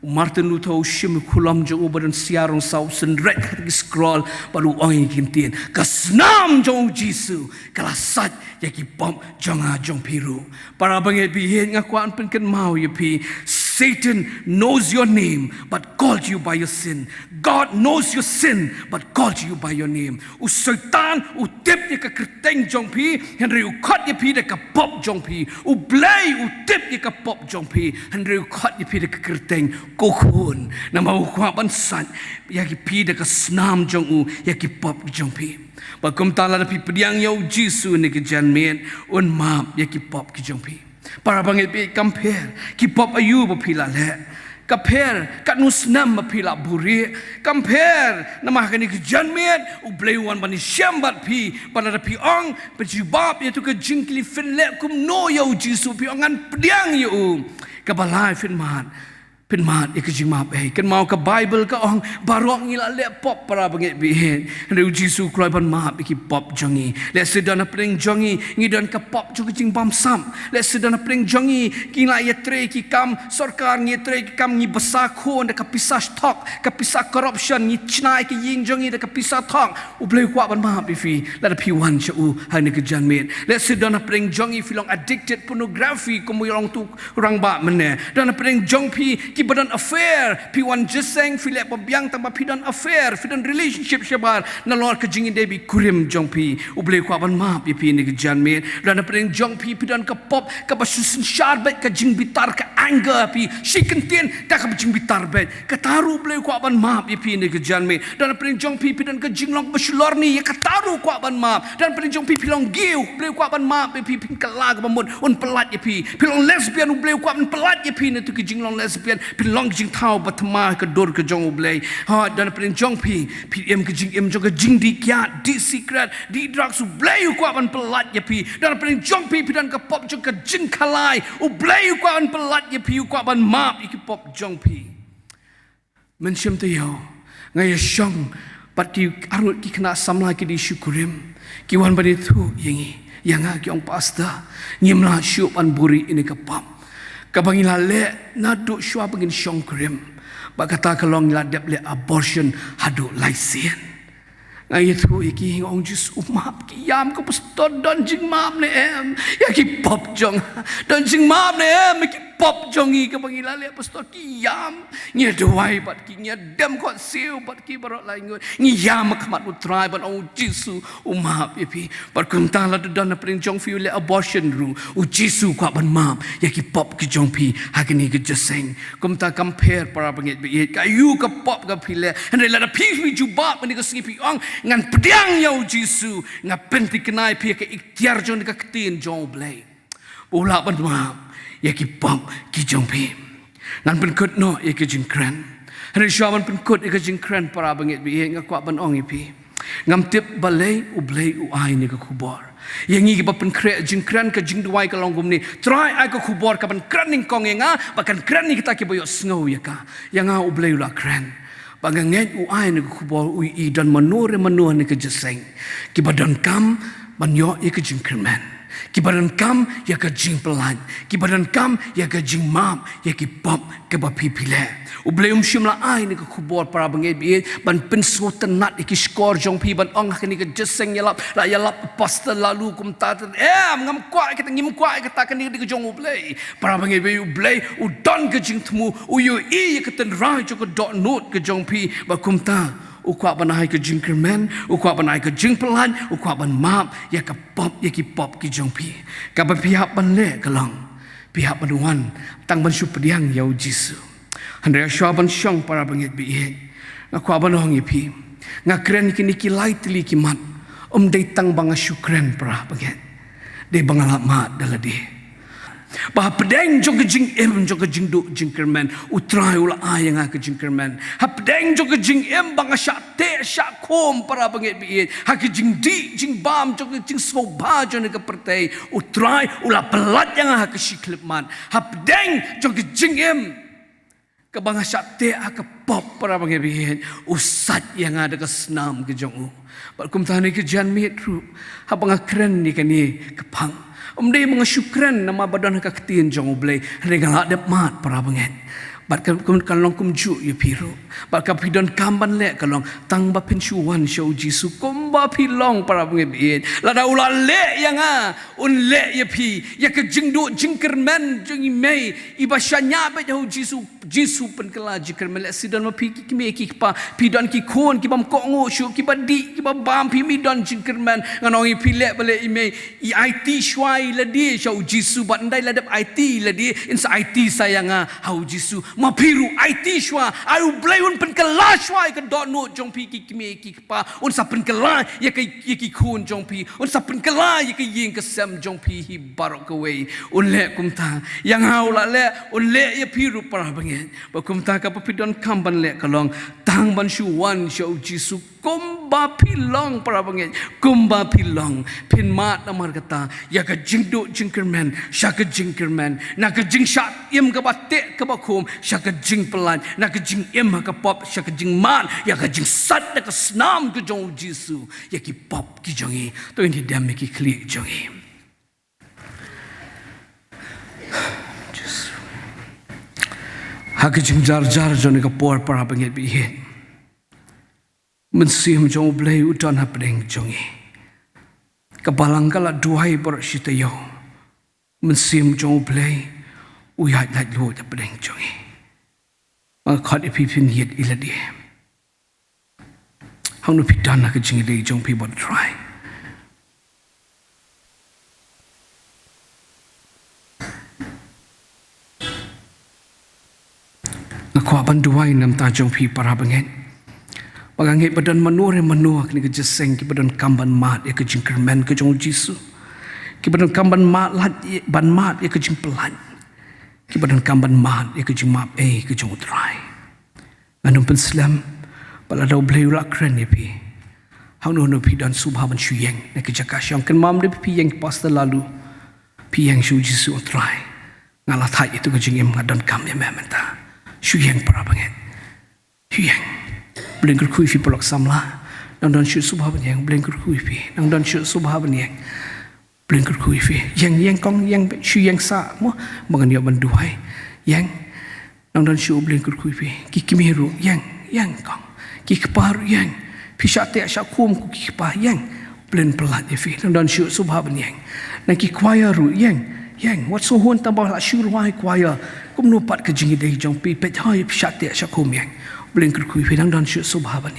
Martin Luther ushim kulam jong ubaran siarong sau senrek ki scroll balu ong kintin kasnam jong jisu kalasat yaki pom jonga jong piru para bangit bihin ngakuan penken mau yapi Satan knows your name but called you by your sin. God knows your sin but called you by your name. U Satan u tip ye ka kerteng jong pi Henry u kat ye pi de ka pop jong pi. U blay u tip ye ka pop jong pi Henry u kat ye pi de ka kerteng kokun. Nama u kwa ban san ya ki pi de ka snam jong u ya ki pop jong pi. Bakum tala na pi pediang yau Jisu ni ke jan men un map ya ki pop ki jong pi. Para bangit bi compare ki pop ayu bo pila le compare kat nusnam ba pila buri compare nama kani ki janmet u blaiwan bani syambat pi pada pi ong pejibab ya tu ke jingkli fin le kum no yo Jisu pi ongan pediang yo ka balai fin mat pen mat ikajing map kan mau ke Bible ka ong barok ngila le pop para bangit bihin Henry Jisu kloi ban map iki pop jongi le sedana pring jongi ngidan ka pop jo kajing bam sam le sedana pring jongi kila ya tre ki kam sarkar ngi tre ki kam ngi basa khon ka pisah stock ka pisah corruption ngi chnai ki ying jongi ka pisah thong u blei kwa ban map bi la da pi1 chu ha ni ke janmet le sedana pring jongi filong addicted pornography kumuyong tu rang ba mene dan pring jong pi ki badan affair pi1 jeseng filep biang tamba pidan affair fidan relationship shabar na lor ka jingin debi kurim jong pi uble kwa ban map pi ni ke janmet dan pring jong pi pidan ka pop ka basusun syarbet ka jing bitar ka anger pi shikentien ta ka jing bitar bet ka taru uble kwa ban map pi ni ke janmet dan pring jong pi pidan ka jinglong basulor ni ya ka taru kwa ban map dan pring jong pi pilong giu uble kwa ban map pi pin kalag bamut un pelat pi pilong lesbian uble kwa ban pelat pi ni tu ke jinglong lesbian pilong jing thau batma ke dor ke jong ublei ha dan prin jong pi pm ke jing jong ke jing di kya di secret di drugs ublei ku ban pelat ye pi dan prin jong pi dan ke pop jong ke jing khalai ublei ku ban pelat ye pi ku ban map iki pop jong pi mensyam te yo ngai shong pati arut ki kena samla ki di syukurim ki wan bani thu yengi yanga ki ong pasta nyimla syup an buri ini ke pop kabangila le naduk syua pengin syong krim bak kata kalong la dep le abortion hadu laisien ngai tu iki ong jus umap ki yam ko pastor don jing map le em ya ki pop jong don jing map le em ki pop jongi kabangila le pastor ki yam nge dewai bat ki nge dem ko siu bat ki barok lai ngot ngi yam khamat utrai ban ong Jisu umap pi par kum ta la don pring jong fiu le abortion ru u Jisu ko ban map ya ki pop ki jong pi hakini ke jeseng kum ta compare para bangit bi ka yu ka pop ka pile and la pi wi jubab ni ka sipi ong ngan pediang yo Jisu ngapen ti kenai pi ka ikhtiar jong ka ketin jong blai ula ban map ya ki pop ki jong pi nan pen kut no ya ki jing kran hari shawan pen kut ya ki jing kran para bangit bi ngakwa ban ong pi ngam tip balai ublei u ai ni ka khubor yang ngi ba pen kre jing kran ka jing duai ka long gum ni try ai ka khubor ka ban kran ning kong nga ba kan kran ni kita ki boyo snow ya ka yang a ublei la kran ba nget u ai ni ka khubor u I dan manore ni ka jeseng ki badan kam ban yo ya ka jing kran ki badan kam ya ka jing pelan ki badan kam ya ka jing mam ya ki pop ke ba pipile ublei shimla ai ni ka khubor para bangai bi ban pen so tenat ki skor jong pi ban ong ni ka jeseng yalap la yalap pastor lalu kum ta ngam kwa kita ngim kwa kita kan ni ka jong ublei para bangai bi ublei u don ka jing tmu u yu I ka ten rai jo ka dot note ka jong pi ba kum ta ukwa banai ke jingkerman ukwa banai ke jingpelan ukwa ban map ya ke pop ya ki pop ki jongpi ka ba pihak ban le kalong pihak ban wan tang ban su pediang yau jisu handra sha ban syong para bangit bi ngakwa ban hong pi ngakren kini ki lightly ki mat dei tang bang syukran para bangit de bangala mat daladi bah pedeng jog jing jog jing du jingkerman utrai ula ayang ka jingkerman ha pedeng jog jing bang sha te sha khom para bangit bi ha ki jing di jing bam jog jing so ba jon ka pertai utrai ula pelat yang ha ka shiklipman ha pedeng jog jing ka bang sha te ka pop para bangit bi usat yang ada ka senam ke jong ba kum tani ke jan mi tru ha bang kren ni ka ni kepang dei mga syukran nama badan ka ketin jong ublei regala dep mat para banget bat kan long kum ju yu piru bat ka pidon kamban le kalong tang ba pensuan show jisu kum ba pilong para banget bien la da ula le yang un le ye pi ya ke jingdu jingkerman jing mei ibashanya ba jisu pen kala jingkerman le sidan ma pi ki me ki pa pidon ki kon ki bam ko ngo shu ki ba di ki ba bam pi mi don jingkerman nganong pi le bale ime IT shwai la di show jisu bat ndai la dep IT la di insa IT sayanga hau jisu ma piru IT shwa ayu blai un pen kala shwa ka dot no jong pi ki me ki pa un sa pen kala ya ki khun jong pi un sa pen kala ya ki ying ka sam jong pi hi barok away un le kum ta yang hau la le un le ya piru para bangen ba kum ta ka papidon kamban le kalong tang ban shu wan show jisu kumba pilong para bangen kumba pilong pin mat namar kata ya ka jingdu jingkerman syaka jingkerman na ka jing shat im ka batte ka bakum syaka jing pelan na ka jing im ka pop syaka jing man ya ka jing sat na ka snam ka jong jisu ya ki pop ki jongi to ini dam ki klik jongi ha ka jing jar jong ka por para bangen bi hen mensim jong blai utan hapdeng jongi kabalang kala duai ber sitayo mensim jong blai uyat lat lo hapdeng jongi ma khat ipi pin yet iladi hang no pitan na ka jing dei jong pi bot try ngakwa ban duai nam ta jong pi para bangen Pagangit badan manure kini ke jeseng ki badan kamban mat ya ke jingkerman ke jong jisu ki badan kamban mat lat ban mat ya ke jing pelan ki badan kamban mat ya ke jing map ke jong trai anum pen slam pala dau bleu la kren ya pi hang no pi dan subha ban shuyeng ne ke jaka syang ken mam de pi yang pastor lalu pi yang shu jisu trai ngala thai itu ke jing em ngadan kam ya mementa shuyeng para banget shuyeng Blengker kui fi polok samla nang don shoot subha ban blengker kui fi nang don shoot subha ban blengker kui fi yang kong yang shu yang sa mo mangan yo ban duai yang nang don shoot blengker kui fi ki kimiru yang kong ki kepar yang pisate sha kum ku ki pa yang blen pelat fi nang don shoot subha ban nang ki choir ru yang what so hon ta ba la shu ruai choir kum no pat ke jingi dei jong pi pe thai pisate sha kum yang Blengker kui fi nang don shoot subha ban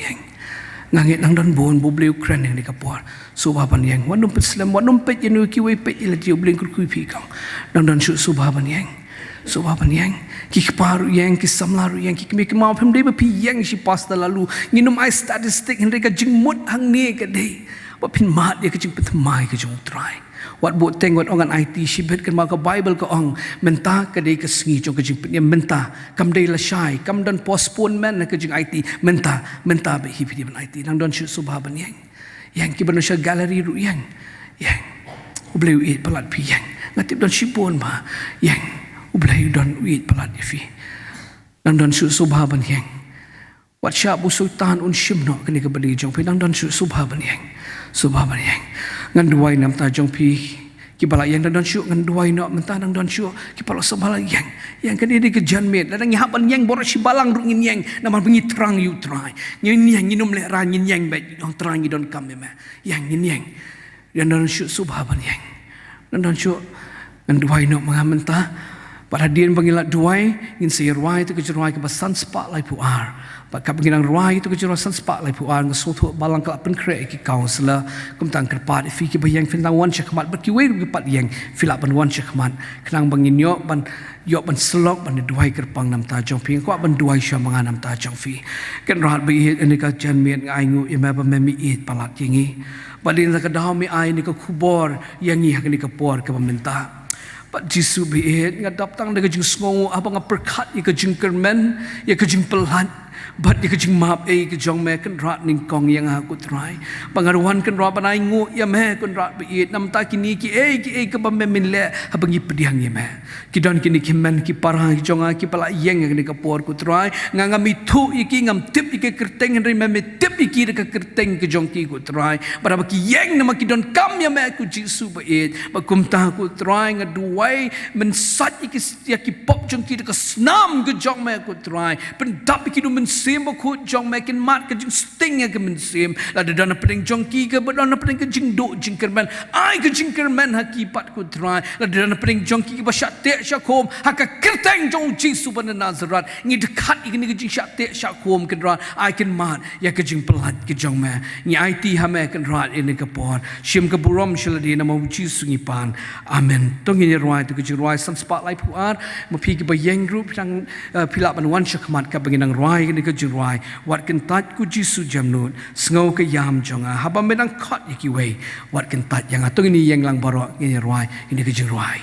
ngangit nang don bon bo bleu kran yang dikapor subha ban wanum pet slam wanum pet yenu ki we pet ila dio blengker kui fi kang nang don shoot subha ban ki kparu ki samlaru ki me ki mau phem dei ba pi si pastor lalu nginum ai statistic hende ka jing mut hang ne ka dei ba pin mat dia ka jing pet mai ka jong try Wat buat tengok orang IT sibet kan maka Bible ka ong menta ka dei ka sngi jong ka jing pnya menta kam dei la shai kam don postponement ka jing IT menta be hi pidi ban IT nang don shu subha ban yang ki ban sha gallery ru yang ubleu it palat pi yang ngatip don shipon ma yang ubleu don it palat ifi nang don shu subha ban yang wat sha bu sultan un shimno kani ka bali jong pi nang don shu subha ban yang ngan duai nam ta jong pi ki bala yang dan syuk ngan duai no mentah nang don syuk ki palo sabala yang kan ini ke janmet dan yang haban yang boros si balang ru ngin yang nama bengi terang you try ngin yang nginum le ra ngin yang baik dong terang ngin don kam me yang ngin yang dan don syuk subhaban yang dan don syuk ngan duai no mengamenta pada dia panggil duai ngin sirwai tu ke jerwai ke basan spa lai puar Pak penginang ruai itu kejurasan sepak lai puan ngesutu balang kelap penkre ki kaunselor kumtang kerpat fi ki bayang fintang wan chakmat berkiwe ki pat yang filap ban wan chakmat kenang bangin yo ban selok ban duai kerpang nam ta jong ping ko ban duai sya manga nam ta jong fi kan rahat bi ini ka jan mien ngai ngu ima ba memi it palat yengi balin la ka daw mi ai ni ka kubor yangi ha ni ka por ka pemerintah Pak Jisu bi ngadap tang de ka jing sngo abang perkat i ka jing kermen ya ka jing pelat Bat di kejing maap ke jong me kan rat ning kong yang aku try pangaruan kan rat banai ngu ya me kan rat bi nam ta kini ki ke ba me min le ha bangi pediang ya me ki don kini kimen ki parang ki jong ki pala yang ni ka por ku try nganga mi thu iki ngam tip iki kerteng ri me tip iki ka kerteng ke jong ki ku try pada ki yang nama ki don kam ya me ku Jisu ba ba kum ta ku try ngaduai men sat iki setia ki pop jong ki ka snam ke jong me ku try pendap iki du men sim bukut jong makin mat ke jing sting ke men sim la dana peding jong ki ke dana peding ke jing do jing kerman ai ke jing kerman hakipat ku try la dana peding jong ki ke syat te syakom haka kerteng jong Jisu ban Nazaret ngi dekat ini ke jing syat te syakom ke dra ai ken mat ya ke jing pelat ke jong ma ngi IT ha me ken rat ini ke por sim ke burom shaladi nama Jisu ngi pan amen tong ini roi tu ke jing roi san spotlight puar mo pi ke bayeng group sang pilap ban wan syakmat ka benginang roi ni ke jurai wat kentat ku Jisu jamnut sngau ke yam jonga haba menang khot yaki wei wat kentat yang atong ini yang lang barok ini ruai ini ke jurai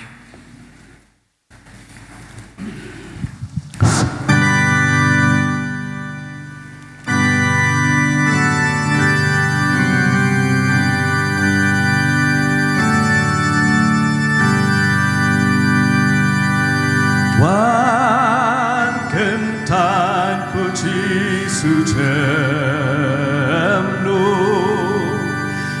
wan kentat ku Jisu jamnu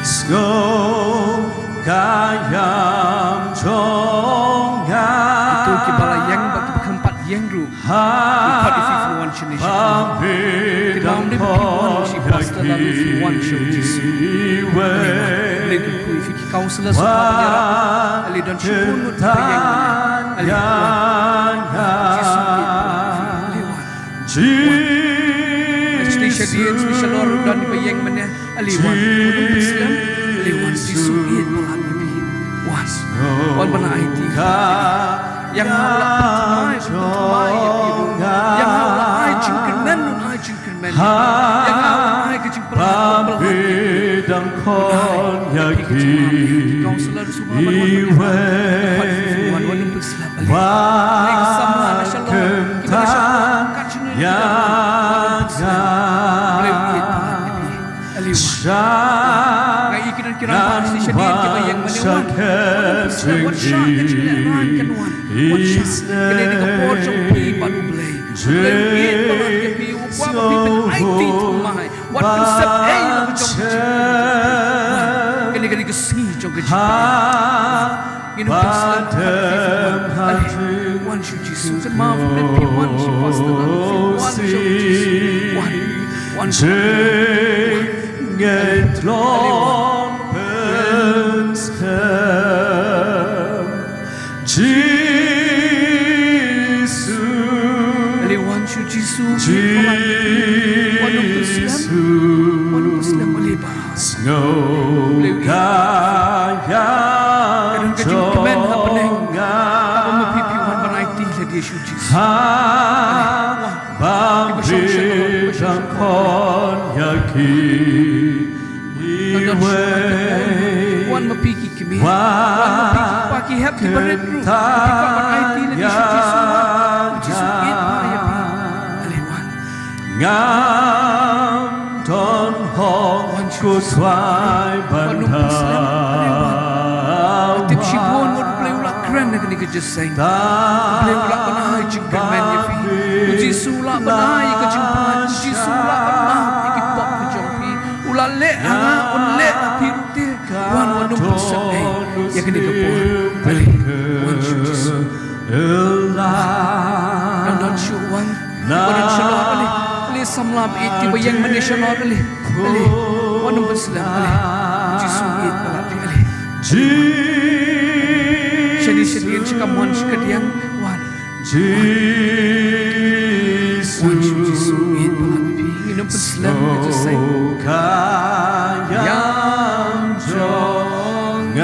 sngau kayam jonga itu ki bala yang bagi keempat yang ru ikut ififluan sini kita di piwan si pastor lalu ififluan Jisu lagi ku ifiki kaunselor semua penjara ali dan syukur bayang ali Syadian special lor dan bayang mana aliwan untuk Islam aliwan Jisu it malam ini was wan bana IT yang haulah pertumai yang haulah ai jingkermen yang haulah ai kejingpelan bidang kon yaki kaunselor semua iwe wan untuk Islam aliwan sama nasyaallah ya ngai ikiran kiraan si syadid ke bayang menewan wat syak ke cileran kan wan wat syak kene ni kapor jong pi padu blai it balat ke pi wa pi pen IT mai wat konsep la jong kene kene ke si jong ke ini Islam wan syu Jisu kan maaf dan pi wan si pastor wan syu Jisu wan Ngetlong pensem Jisu aliwan syu Jisu Snow kaya jonga bambidang kon yaki iwe wan mapiki kimi wan paki hap di baret ru pika wan IT na di Jesu Jesu it pa ya pi ale wan ngam ton hong ku swai ban tip shibon ngot play ula kran na kini ke jeseng play ula banai jingkan men ya pi Jesu la banai ke jingpan Jesu la banai ke pop ke jongpi ula le anga un le pi ruti wan wanum pusat ya kini ke por ale wan Jesu dan don shu wan wan shalom ale ale samlam iti bayang man shalom ale ale wanum pusat ale Jesu it ale Shadi cakap mohon sekalian wan Jesu it palapi minum peslam ke saya yang jongan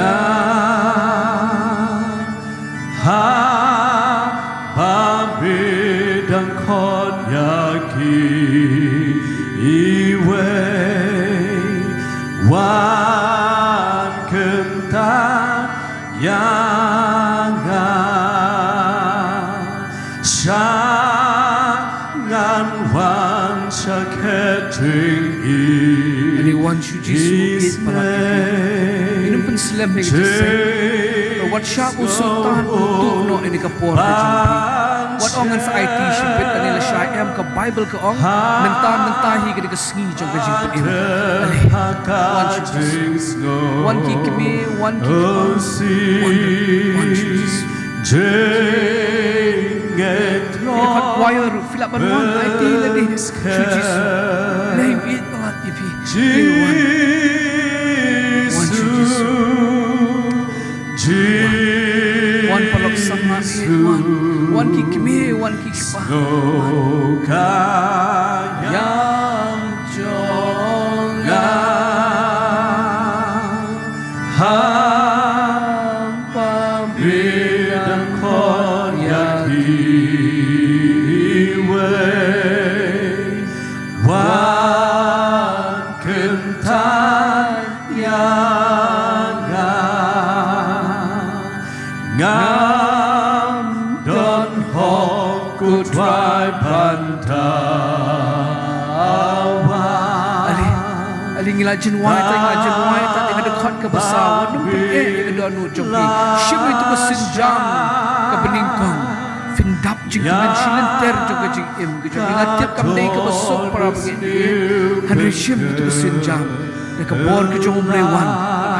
ha pabidang khot yaki iwe wan kentan yang sangan wan saketring Ani wan Jesu it palapi minum peslam ke saya wat syak usultan untuk no ini kapor ke jumpi wat ongan sa IT shipit anila syaiam ke Bible ke ong mentah-mentahi ke sengi jong ke jumpi ini wan Jesu wan ki kimi wan ki wan Jesu dekat choir filap wan IT lagi Jesu lay it balat ipi wan Jesu wan palok sama wan ki kimi wan ki kipa yang jongan hampa bidang kon yakiwe wan kentan yang ngam don hong ku twai pantawa ali ngilajin wai ta dengan dekat ke besar wan pun ke donu jompi ship itu ke sinjang ke beningkong findap jing dengan silenter juga jing im ke jom ngatip kam dei ke besok para begini hari ship itu ke sinjang de ke bor ke jom lewan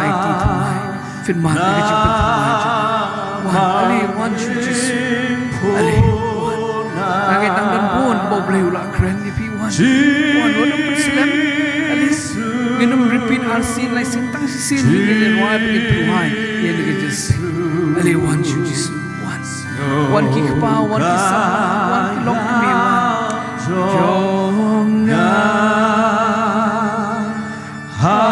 IT tuai firman ke jing pentuai Ali wan Jesu Ali wan Langit tang dan pun bau boleh ulah keren ni pi wan wan Muslim Ali minum repeat arsin lai sintang sin ni ruai pergi tuai ye ni Jesu Ali wan Jesu wan ki kpa wan ki sama wan ki lok mi wan jongan ha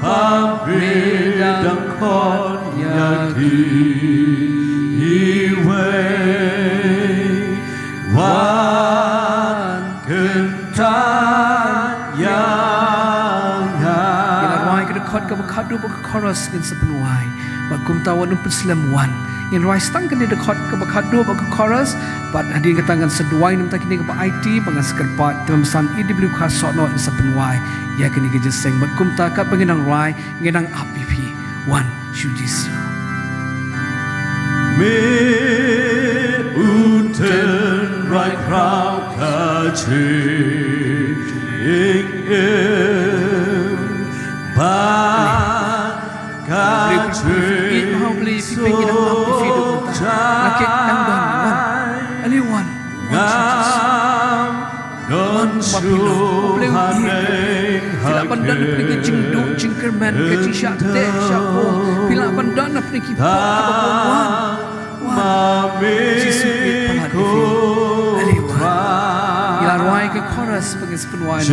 pabidang kon iwe wan kentan yang Kila ruai ke dekat ke bekadu ke chorus in sepenuhai bakum tawan Muslim wan in ruai stang ke dekat ke bekadu ke chorus pat hadir ke tangan seduai nam tak kini ke IT bangas kerpat temsan IW khasokno in sepenuhai ya kini ke jeseng bakum ta ka pengenang ruai ngenang api pi wan Jesu me uten right crown kaching ban kaching how beli si pengenang api pi do nakit ang don wan ali wan non mapilo boleh Pila pandan pergi jingdu jingkerman ke jisyak te syako pila pandan pergi pok ke bakuan Jesu it paladifi aliwan ila ruai ke chorus pengis penuai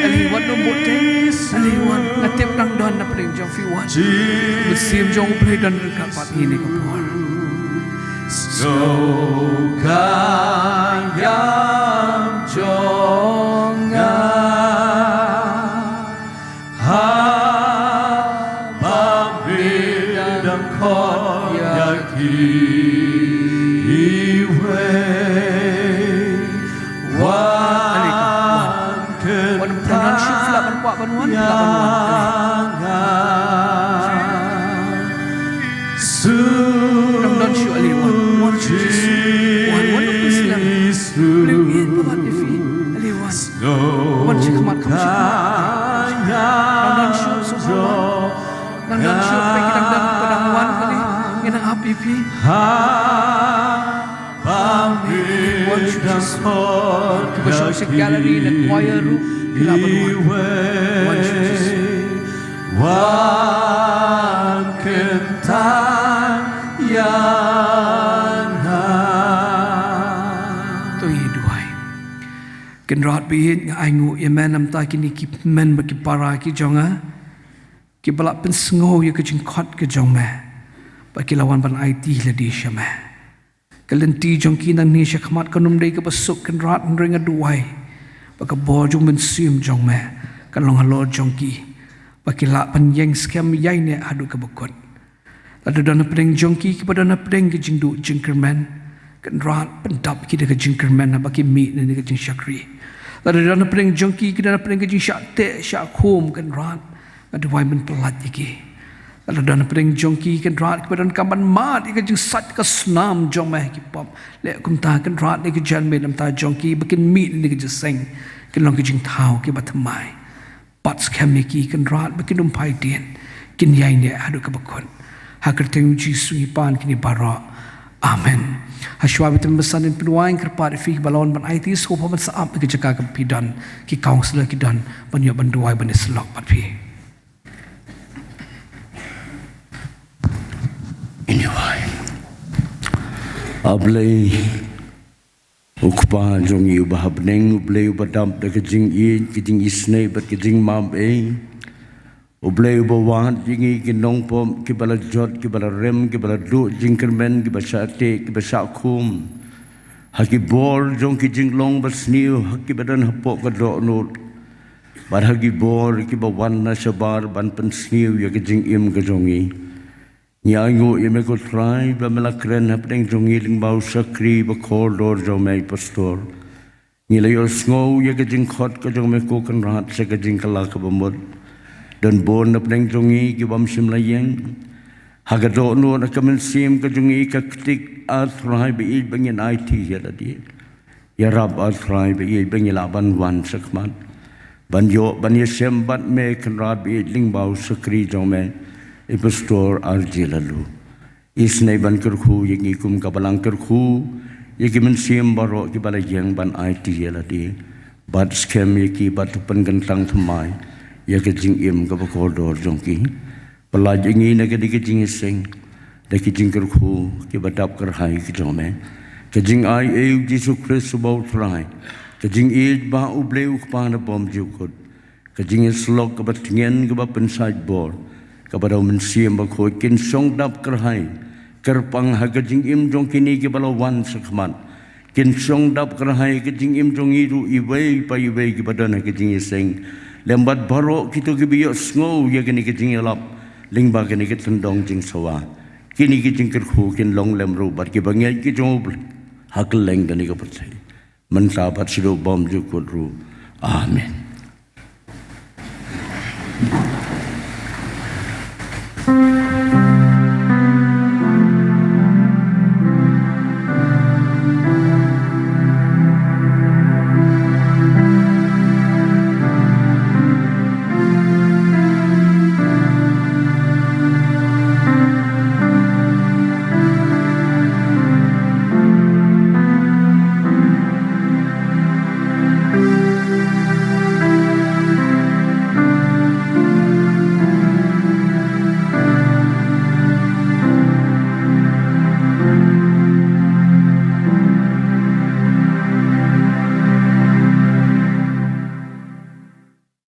aliwan nombor te aliwan ngatip nang don na pening jong fiwan besim jong play dan dekat pat ini ke puan so kayam jongan ha laban wan Nam syu ali wan wan Islam beliau ingin buat fi ali wan khmat kham nam syu subhanallah nam syu pe kita pedang wan kali ina api fi wan syu kita gallery dan choir ru laban wan wan kentan yang tôi đuổi cần rót bị hiện ai ngủ em nằm tay cái này kịp men bậc kịp para kịp jong á kịp balap pen sngô ya kejeng khot ke jong meh bagi lawan ban IT la di syama kalenti jong ki nan ni syakmat kanum dei ke besuk kan rat ring aduai baka bo jong ben sim jong meh kan long halo jong ki bagi la pan yeng scam yai ne adu ke bekot ada dana pedeng jong ki kepada dana pedeng ke jing du jingkerman kan rat pendap ki de ke jingkerman bagi mi ne ke jing syakri ada dana pedeng jong ki ke dana pedeng ke jing syak te syak khum kan rat aduai men pelat iki kalau dana pedeng jongki kan rat kepada kaman mat ikan jeng sat ke senam jong meh ki pop le kum ta kan rat ni ke jan me nam ta jongki bikin meat ni ke seng kan long ke jeng thau ke batamai pat scam ni ki kan rat bikin umpai dien kin yai ne adu ke bakon hakar teng jisu pan kini bara amen haswa bitem besan in penuain kerpat fi balon ban IT so paman saap ke jaka ke pidan ki counselor ki dan banyo banduai ban selok pat fi Anyway, ablay ukpa jong yu bahabneng ublay ubadam da kajing isnay bat kajing mam ublay ubawan jingi kinong pom kibala jot kibala rem kibala du jingkermen kibasa te kibasa kum haki bor jong kijing long basniu haki badan hapok kadok nut bar haki bor kibawan na sabar ban pensniu ya kajing im kajongi Nyangu ime ko try ba melakren hapdeng jongiling bau sakri ba corridor jo mai pastor nila yo sngo ya kajing khot ka jong me ko kan rat se kajing kala ka bamod dan bon hapdeng jongi ki bam sim layeng hagado no na kamen sim ka jongi ka ktik a try ba i bangin IT ya dadi ya rab a try ba i bangin laban wan sakman ban yo ban yesem bat me kan rat ba i ling bau sakri jong me Pastor Arji lalu isnai ban kerku yengi kum kabalang kerku yeki mensiam baro ki bala yang ban IT yaladi bat scam yeki bat penggentang thmai yeki jing im ka bakodor jongki pelaj yengi na ke dik jing sing de ki jing kerku ki badap kerhai ki jome ke jing ai eu Jesu Christ bau trai ke jing i ba ubleu kpa na bom jukut ke jing slok ka batingen ka ba pensaj bor kepada mensiam bakoi kin song dap kerhai kerpang hagajing im jong kini ke balawan sakman kin song dap kerhai kajing im jong iru iwei pa iwei kepada na kajing seng lembat barok kitu ke biyo sngo ya kini kajing lap lingba kini ke tendong jing sawa kini kajing kerhu kin long lemru bat ke bangai ki jong hakal leng kini ke percaya mensabat sido bom jukut ru amen